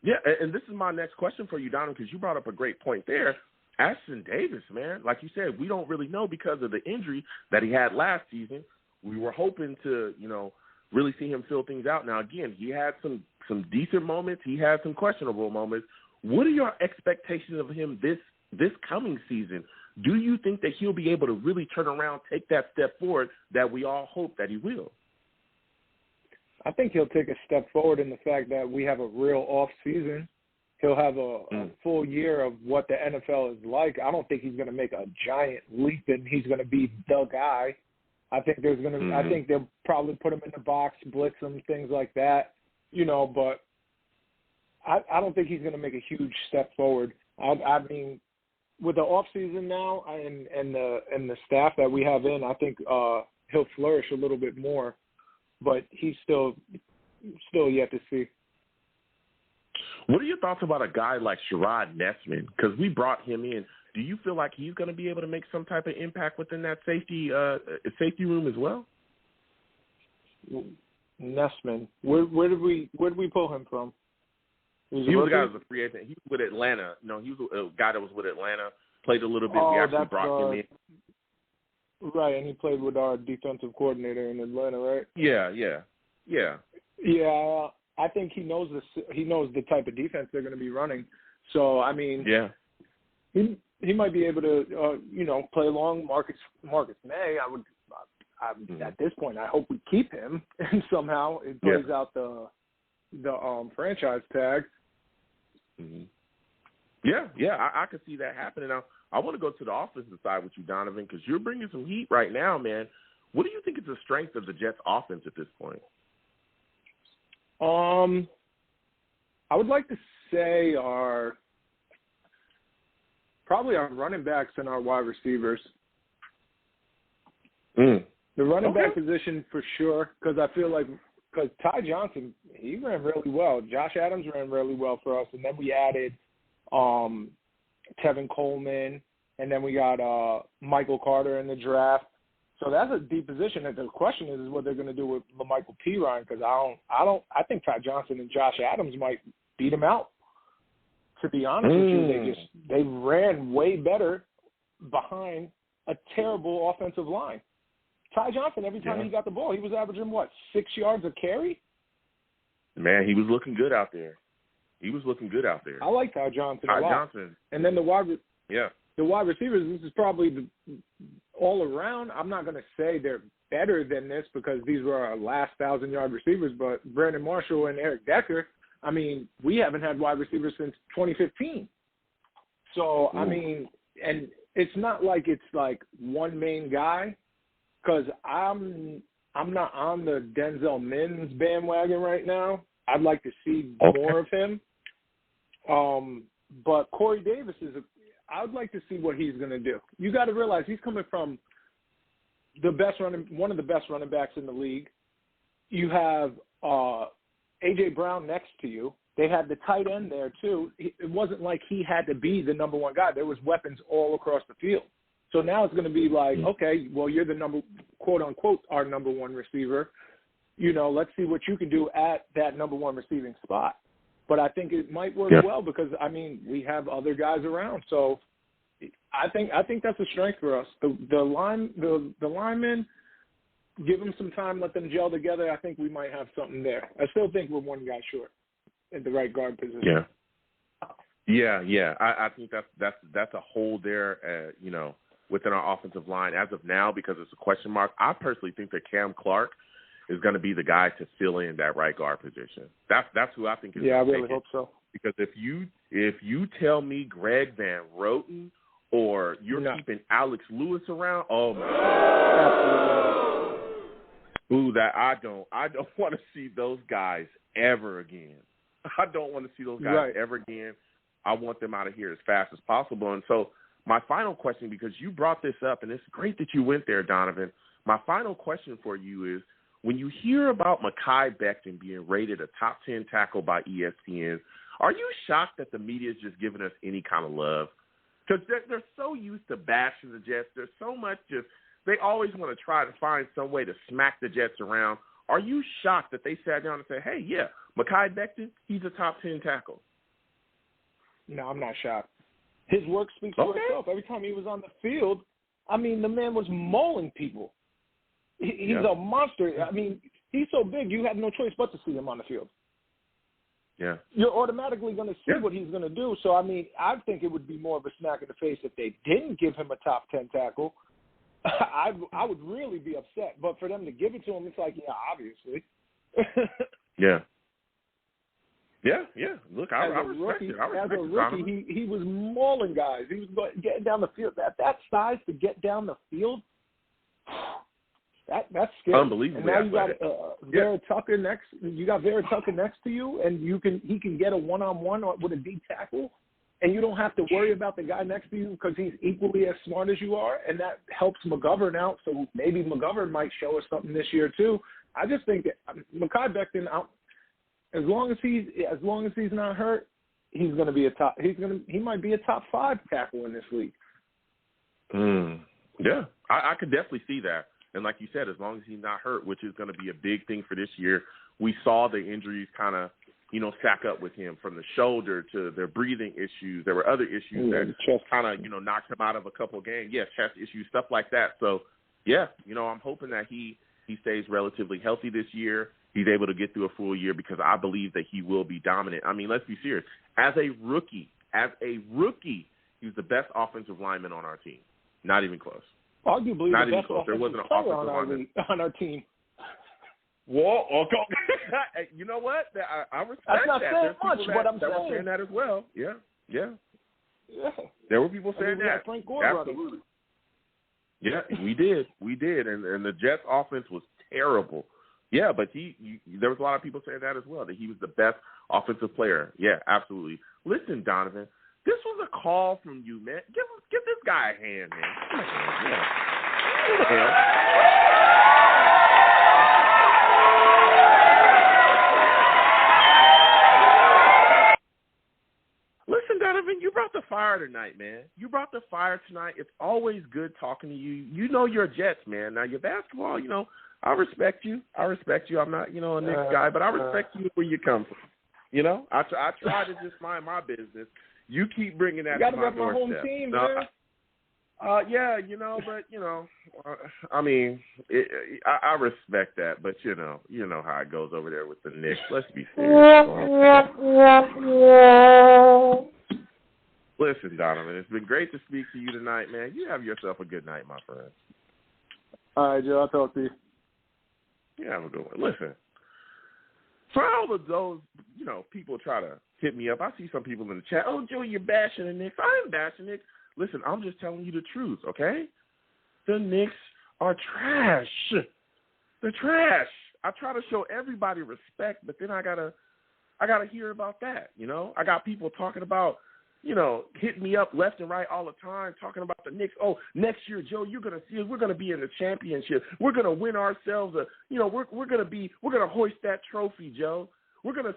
yeah, and this is my next question for you, Donovan, because you brought up a great point there. Ashton Davis, man, like you said, we don't really know because of the injury that he had last season. We were hoping to, you know, really see him fill things out. Now, again, he had some decent moments. He had some questionable moments. What are your expectations of him this coming season? Do you think that he'll be able to really turn around, take that step forward that we all hope that he will? I think he'll take a step forward in the fact that we have a real off season. He'll have a full year of what the NFL is like. I don't think he's going to make a giant leap and he's going to be the guy. I think there's going to. I think they'll probably put him in the box, blitz him, things like that. You know, but I don't think he's going to make a huge step forward. I mean, with the off season now and the staff that we have in, I think he'll flourish a little bit more. But he's still yet to see. What are your thoughts about a guy like Sherrod Nessman? Because we brought him in. Do you feel like he's going to be able to make some type of impact within that safety room as well? Nessman, where did we pull him from? He was a guy who was a free agent. He was with Atlanta. No, he was a guy that was with Atlanta. Played a little bit. We actually brought him in. Right, and he played with our defensive coordinator in Atlanta, right? Yeah. Yeah, I think he knows the type of defense they're going to be running. So I mean, he might be able to play along Marcus Maye. At this point, I hope we keep him and somehow it plays out the franchise tag. Mm-hmm. Yeah, I could see that happening. Now, I want to go to the offensive side with you, Donovan, because you're bringing some heat right now, man. What do you think is the strength of the Jets' offense at this point? I would like to say probably our running backs and our wide receivers. The running back position for sure, because I feel like Ty Johnson, he ran really well. Josh Adams ran really well for us, and then we added Tevin Coleman, and then we got Michael Carter in the draft. So that's a deep position. And the question is what they're going to do with LaMichael Pirine, because I think Ty Johnson and Josh Adams might beat him out. To be honest with you, they ran way better behind a terrible offensive line. Ty Johnson, every time he got the ball, he was averaging 6 yards a carry? Man, he was looking good out there. I like Ty Johnson a lot. And then the wide receivers, this is probably all around. I'm not going to say they're better than this because these were our last 1,000-yard receivers, but Brandon Marshall and Eric Decker, I mean, we haven't had wide receivers since 2015. So, I mean, and it's not like it's like one main guy, because I'm not on the Denzel Mims bandwagon right now. I'd like to see more of him. But Corey Davis I would like to see what he's going to do. You got to realize he's coming from one of the best running backs in the league. You have A.J. Brown next to you. They had the tight end there too. It wasn't like he had to be the number one guy. There was weapons all across the field. So now it's going to be like, okay, well, you're the quote unquote, our number one receiver. Let's see what you can do at that number one receiving spot. But I think it might work well because, I mean, we have other guys around. So I think that's a strength for us. The linemen, give them some time, let them gel together. I think we might have something there. I still think we're one guy short. at the right guard position. Yeah. I think that's a hole there, within our offensive line as of now because it's a question mark. I personally think that Cam Clark is going to be the guy to fill in that right guard position. That's who I think is. Yeah, I really hope so. Because if you tell me Greg Van Roten or you're keeping Alex Lewis around, oh my God. Ooh, that I don't want to see those guys ever again. I don't want to see those guys ever again. I want them out of here as fast as possible. And so my final question, because you brought this up, and it's great that you went there, Donovan. My final question for you is, when you hear about Mekhi Becton being rated a top 10 tackle by ESPN, are you shocked that the media is just giving us any kind of love? Because they're so used to bashing the Jets. There's so much they always want to try to find some way to smack the Jets around. Are you shocked that they sat down and said, hey, yeah, Mekhi Becton, he's a top 10 tackle? No, I'm not shocked. His work speaks for itself. Every time he was on the field, I mean, the man was mauling people. He's a monster. I mean, he's so big, you have no choice but to see him on the field. Yeah. You're automatically going to see what he's going to do. So, I mean, I think it would be more of a smack in the face if they didn't give him a top 10 tackle. I would really be upset. But for them to give it to him, it's like, yeah, obviously. Yeah. Look, I respect it. As a rookie, he was mauling guys. He was getting down the field. That size to get down the field, that's scary. Unbelievable. And now you got Vera Tucker next. You got Vera Tucker next to you, and he can get a one-on-one with a deep tackle, and you don't have to worry about the guy next to you because he's equally as smart as you are, and that helps McGovern out. So maybe McGovern might show us something this year too. I just think that Mekhi Becton, as long as he's not hurt, he's going to be he might be a top 5 tackle in this league. Yeah, I could definitely see that. And like you said, as long as he's not hurt, which is going to be a big thing for this year, we saw the injuries kind of, stack up with him from the shoulder to their breathing issues. There were other issues that kind of, knocked him out of a couple of games. Yeah, chest issues, stuff like that. So, yeah, I'm hoping that he stays relatively healthy this year. He's able to get through a full year because I believe that he will be dominant. I mean, let's be serious. As a rookie, he's the best offensive lineman on our team. Not even close. Arguably not the even best close. There wasn't an offensive on our team. Well, okay. You know what? I respect that. That's not saying much, but I'm saying. Were saying that as well. Yeah. There were people saying that. Frank Gore absolutely. Yeah, we did, and the Jets' offense was terrible. Yeah, but there was a lot of people saying that as well, that he was the best offensive player. Yeah, absolutely. Listen, Donovan, this was a call from you, man. Give this guy a hand, man. Yeah. Listen, Donovan, you brought the fire tonight, man. You brought the fire tonight. It's always good talking to you. You know you're a Jets, man. Now, your basketball, I respect you. I'm not, a Knicks guy, but I respect you where you come from. I try to just mind my business. You keep bringing that to my doorstep. You got to rep my home team, man. I mean, I respect that, but you know how it goes over there with the Knicks. Let's be serious. Listen, Donovan, it's been great to speak to you tonight, man. You have yourself a good night, my friend. All right, Joe. I'll talk to you. You have a good one. Listen, for all of those, people try to hit me up. I see some people in the chat. Oh, Joe, you're bashing the Knicks. I ain't bashing the Knicks. Listen, I'm just telling you the truth, okay? The Knicks are trash. They're trash. I try to show everybody respect, but then I gotta hear about that. I got people talking about, hitting me up left and right all the time, talking about the Knicks. Oh, next year, Joe, you're gonna see us. We're gonna be in the championship. We're gonna win ourselves we're gonna hoist that trophy, Joe. We're gonna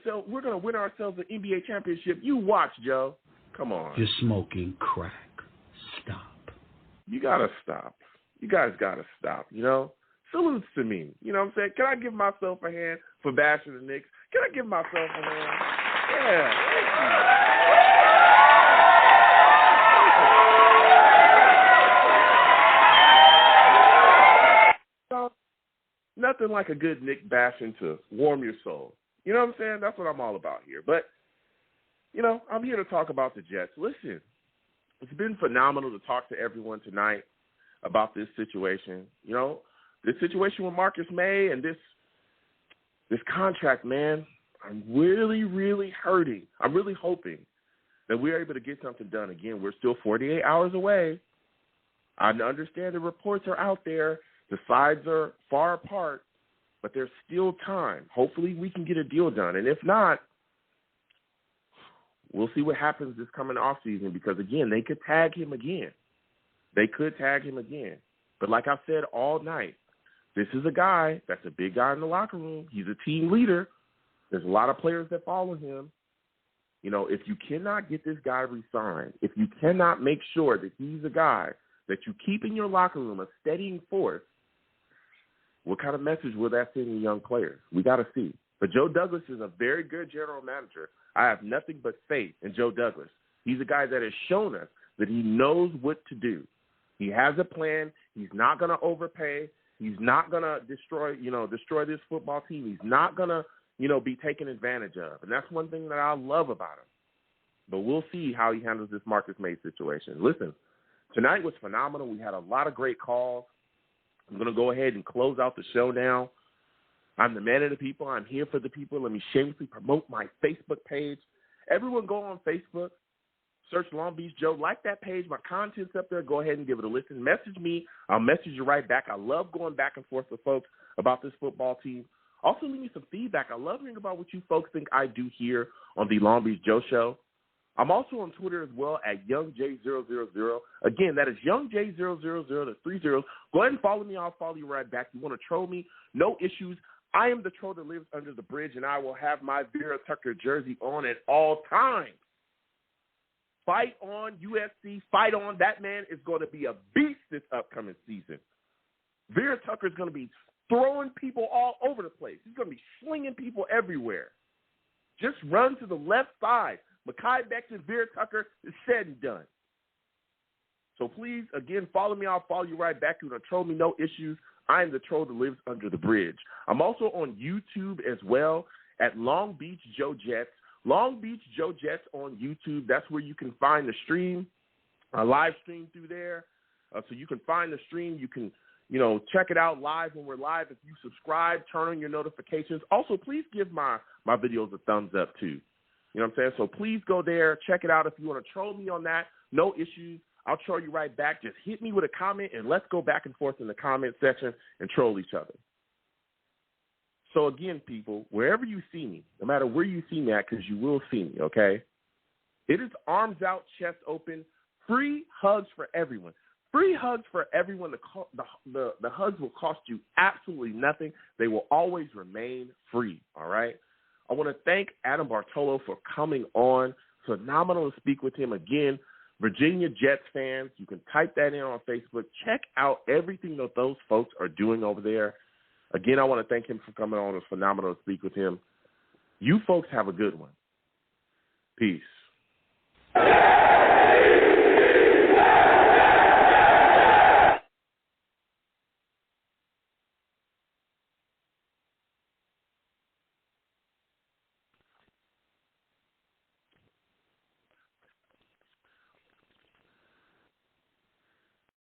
win ourselves an NBA championship. You watch, Joe. Come on. You're smoking crack. Stop. You gotta stop. You guys gotta stop. Salutes to me. You know what I'm saying? Can I give myself a hand for bashing the Knicks? Can I give myself a hand? Yeah. Thank you. Nothing like a good Knick bashing to warm your soul. You know what I'm saying? That's what I'm all about here. But, you know, I'm here to talk about the Jets. Listen, it's been phenomenal to talk to everyone tonight about this situation. You know, this situation with Marcus Maye and this contract, man, I'm really, really hurting. I'm really hoping that we're able to get something done. Again, we're still 48 hours away. I understand the reports are out there. The sides are far apart, but there's still time. Hopefully we can get a deal done. And if not, we'll see what happens this coming offseason because, again, they could tag him again. They could tag him again. But like I said all night, this is a guy that's a big guy in the locker room. He's a team leader. There's a lot of players that follow him. You know, if you cannot get this guy re-signed, if you cannot make sure that he's a guy that you keep in your locker room, a steadying force, what kind of message will that send to young players? We got to see. But Joe Douglas is a very good general manager. I have nothing but faith in Joe Douglas. He's a guy that has shown us that he knows what to do. He has a plan. He's not going to overpay. He's not going to destroy this football team. He's not going to, be taken advantage of. And that's one thing that I love about him. But we'll see how he handles this Marcus Maye situation. Listen, tonight was phenomenal. We had a lot of great calls. I'm going to go ahead and close out the show now. I'm the man of the people. I'm here for the people. Let me shamelessly promote my Facebook page. Everyone go on Facebook, search Long Beach Joe. Like that page. My content's up there. Go ahead and give it a listen. Message me. I'll message you right back. I love going back and forth with folks about this football team. Also, leave me some feedback. I love hearing about what you folks think I do here on the Long Beach Joe Show. I'm also on Twitter as well at YoungJ000. Again, that is YoungJ000, the 30. Go ahead and follow me. I'll follow you right back. You want to troll me? No issues. I am the troll that lives under the bridge, and I will have my Vera Tucker jersey on at all times. Fight on, UFC. Fight on. That man is going to be a beast this upcoming season. Vera Tucker is going to be throwing people all over the place. He's going to be slinging people everywhere. Just run to the left side. Mekhi Becton, Vera Tucker is said and done. So please, again, follow me. I'll follow you right back. You want to troll me, no issues. I am the troll that lives under the bridge. I'm also on YouTube as well at Long Beach Joe Jets. Long Beach Joe Jets on YouTube. That's where you can find the stream, live stream through there. So you can find the stream. You can, check it out live when we're live. If you subscribe, turn on your notifications. Also, please give my videos a thumbs up too. You know what I'm saying? So please go there, check it out. If you want to troll me on that, no issues. I'll troll you right back. Just hit me with a comment, and let's go back and forth in the comment section and troll each other. So, again, people, wherever you see me, no matter where you see me at, because you will see me, okay, it is arms out, chest open, free hugs for everyone. Free hugs for everyone. The hugs will cost you absolutely nothing. They will always remain free, all right? I want to thank Adam Bartolo for coming on. Phenomenal to speak with him again. Virginia Jets fans, you can type that in on Facebook. Check out everything that those folks are doing over there. Again, I want to thank him for coming on. It was phenomenal to speak with him. You folks have a good one. Peace.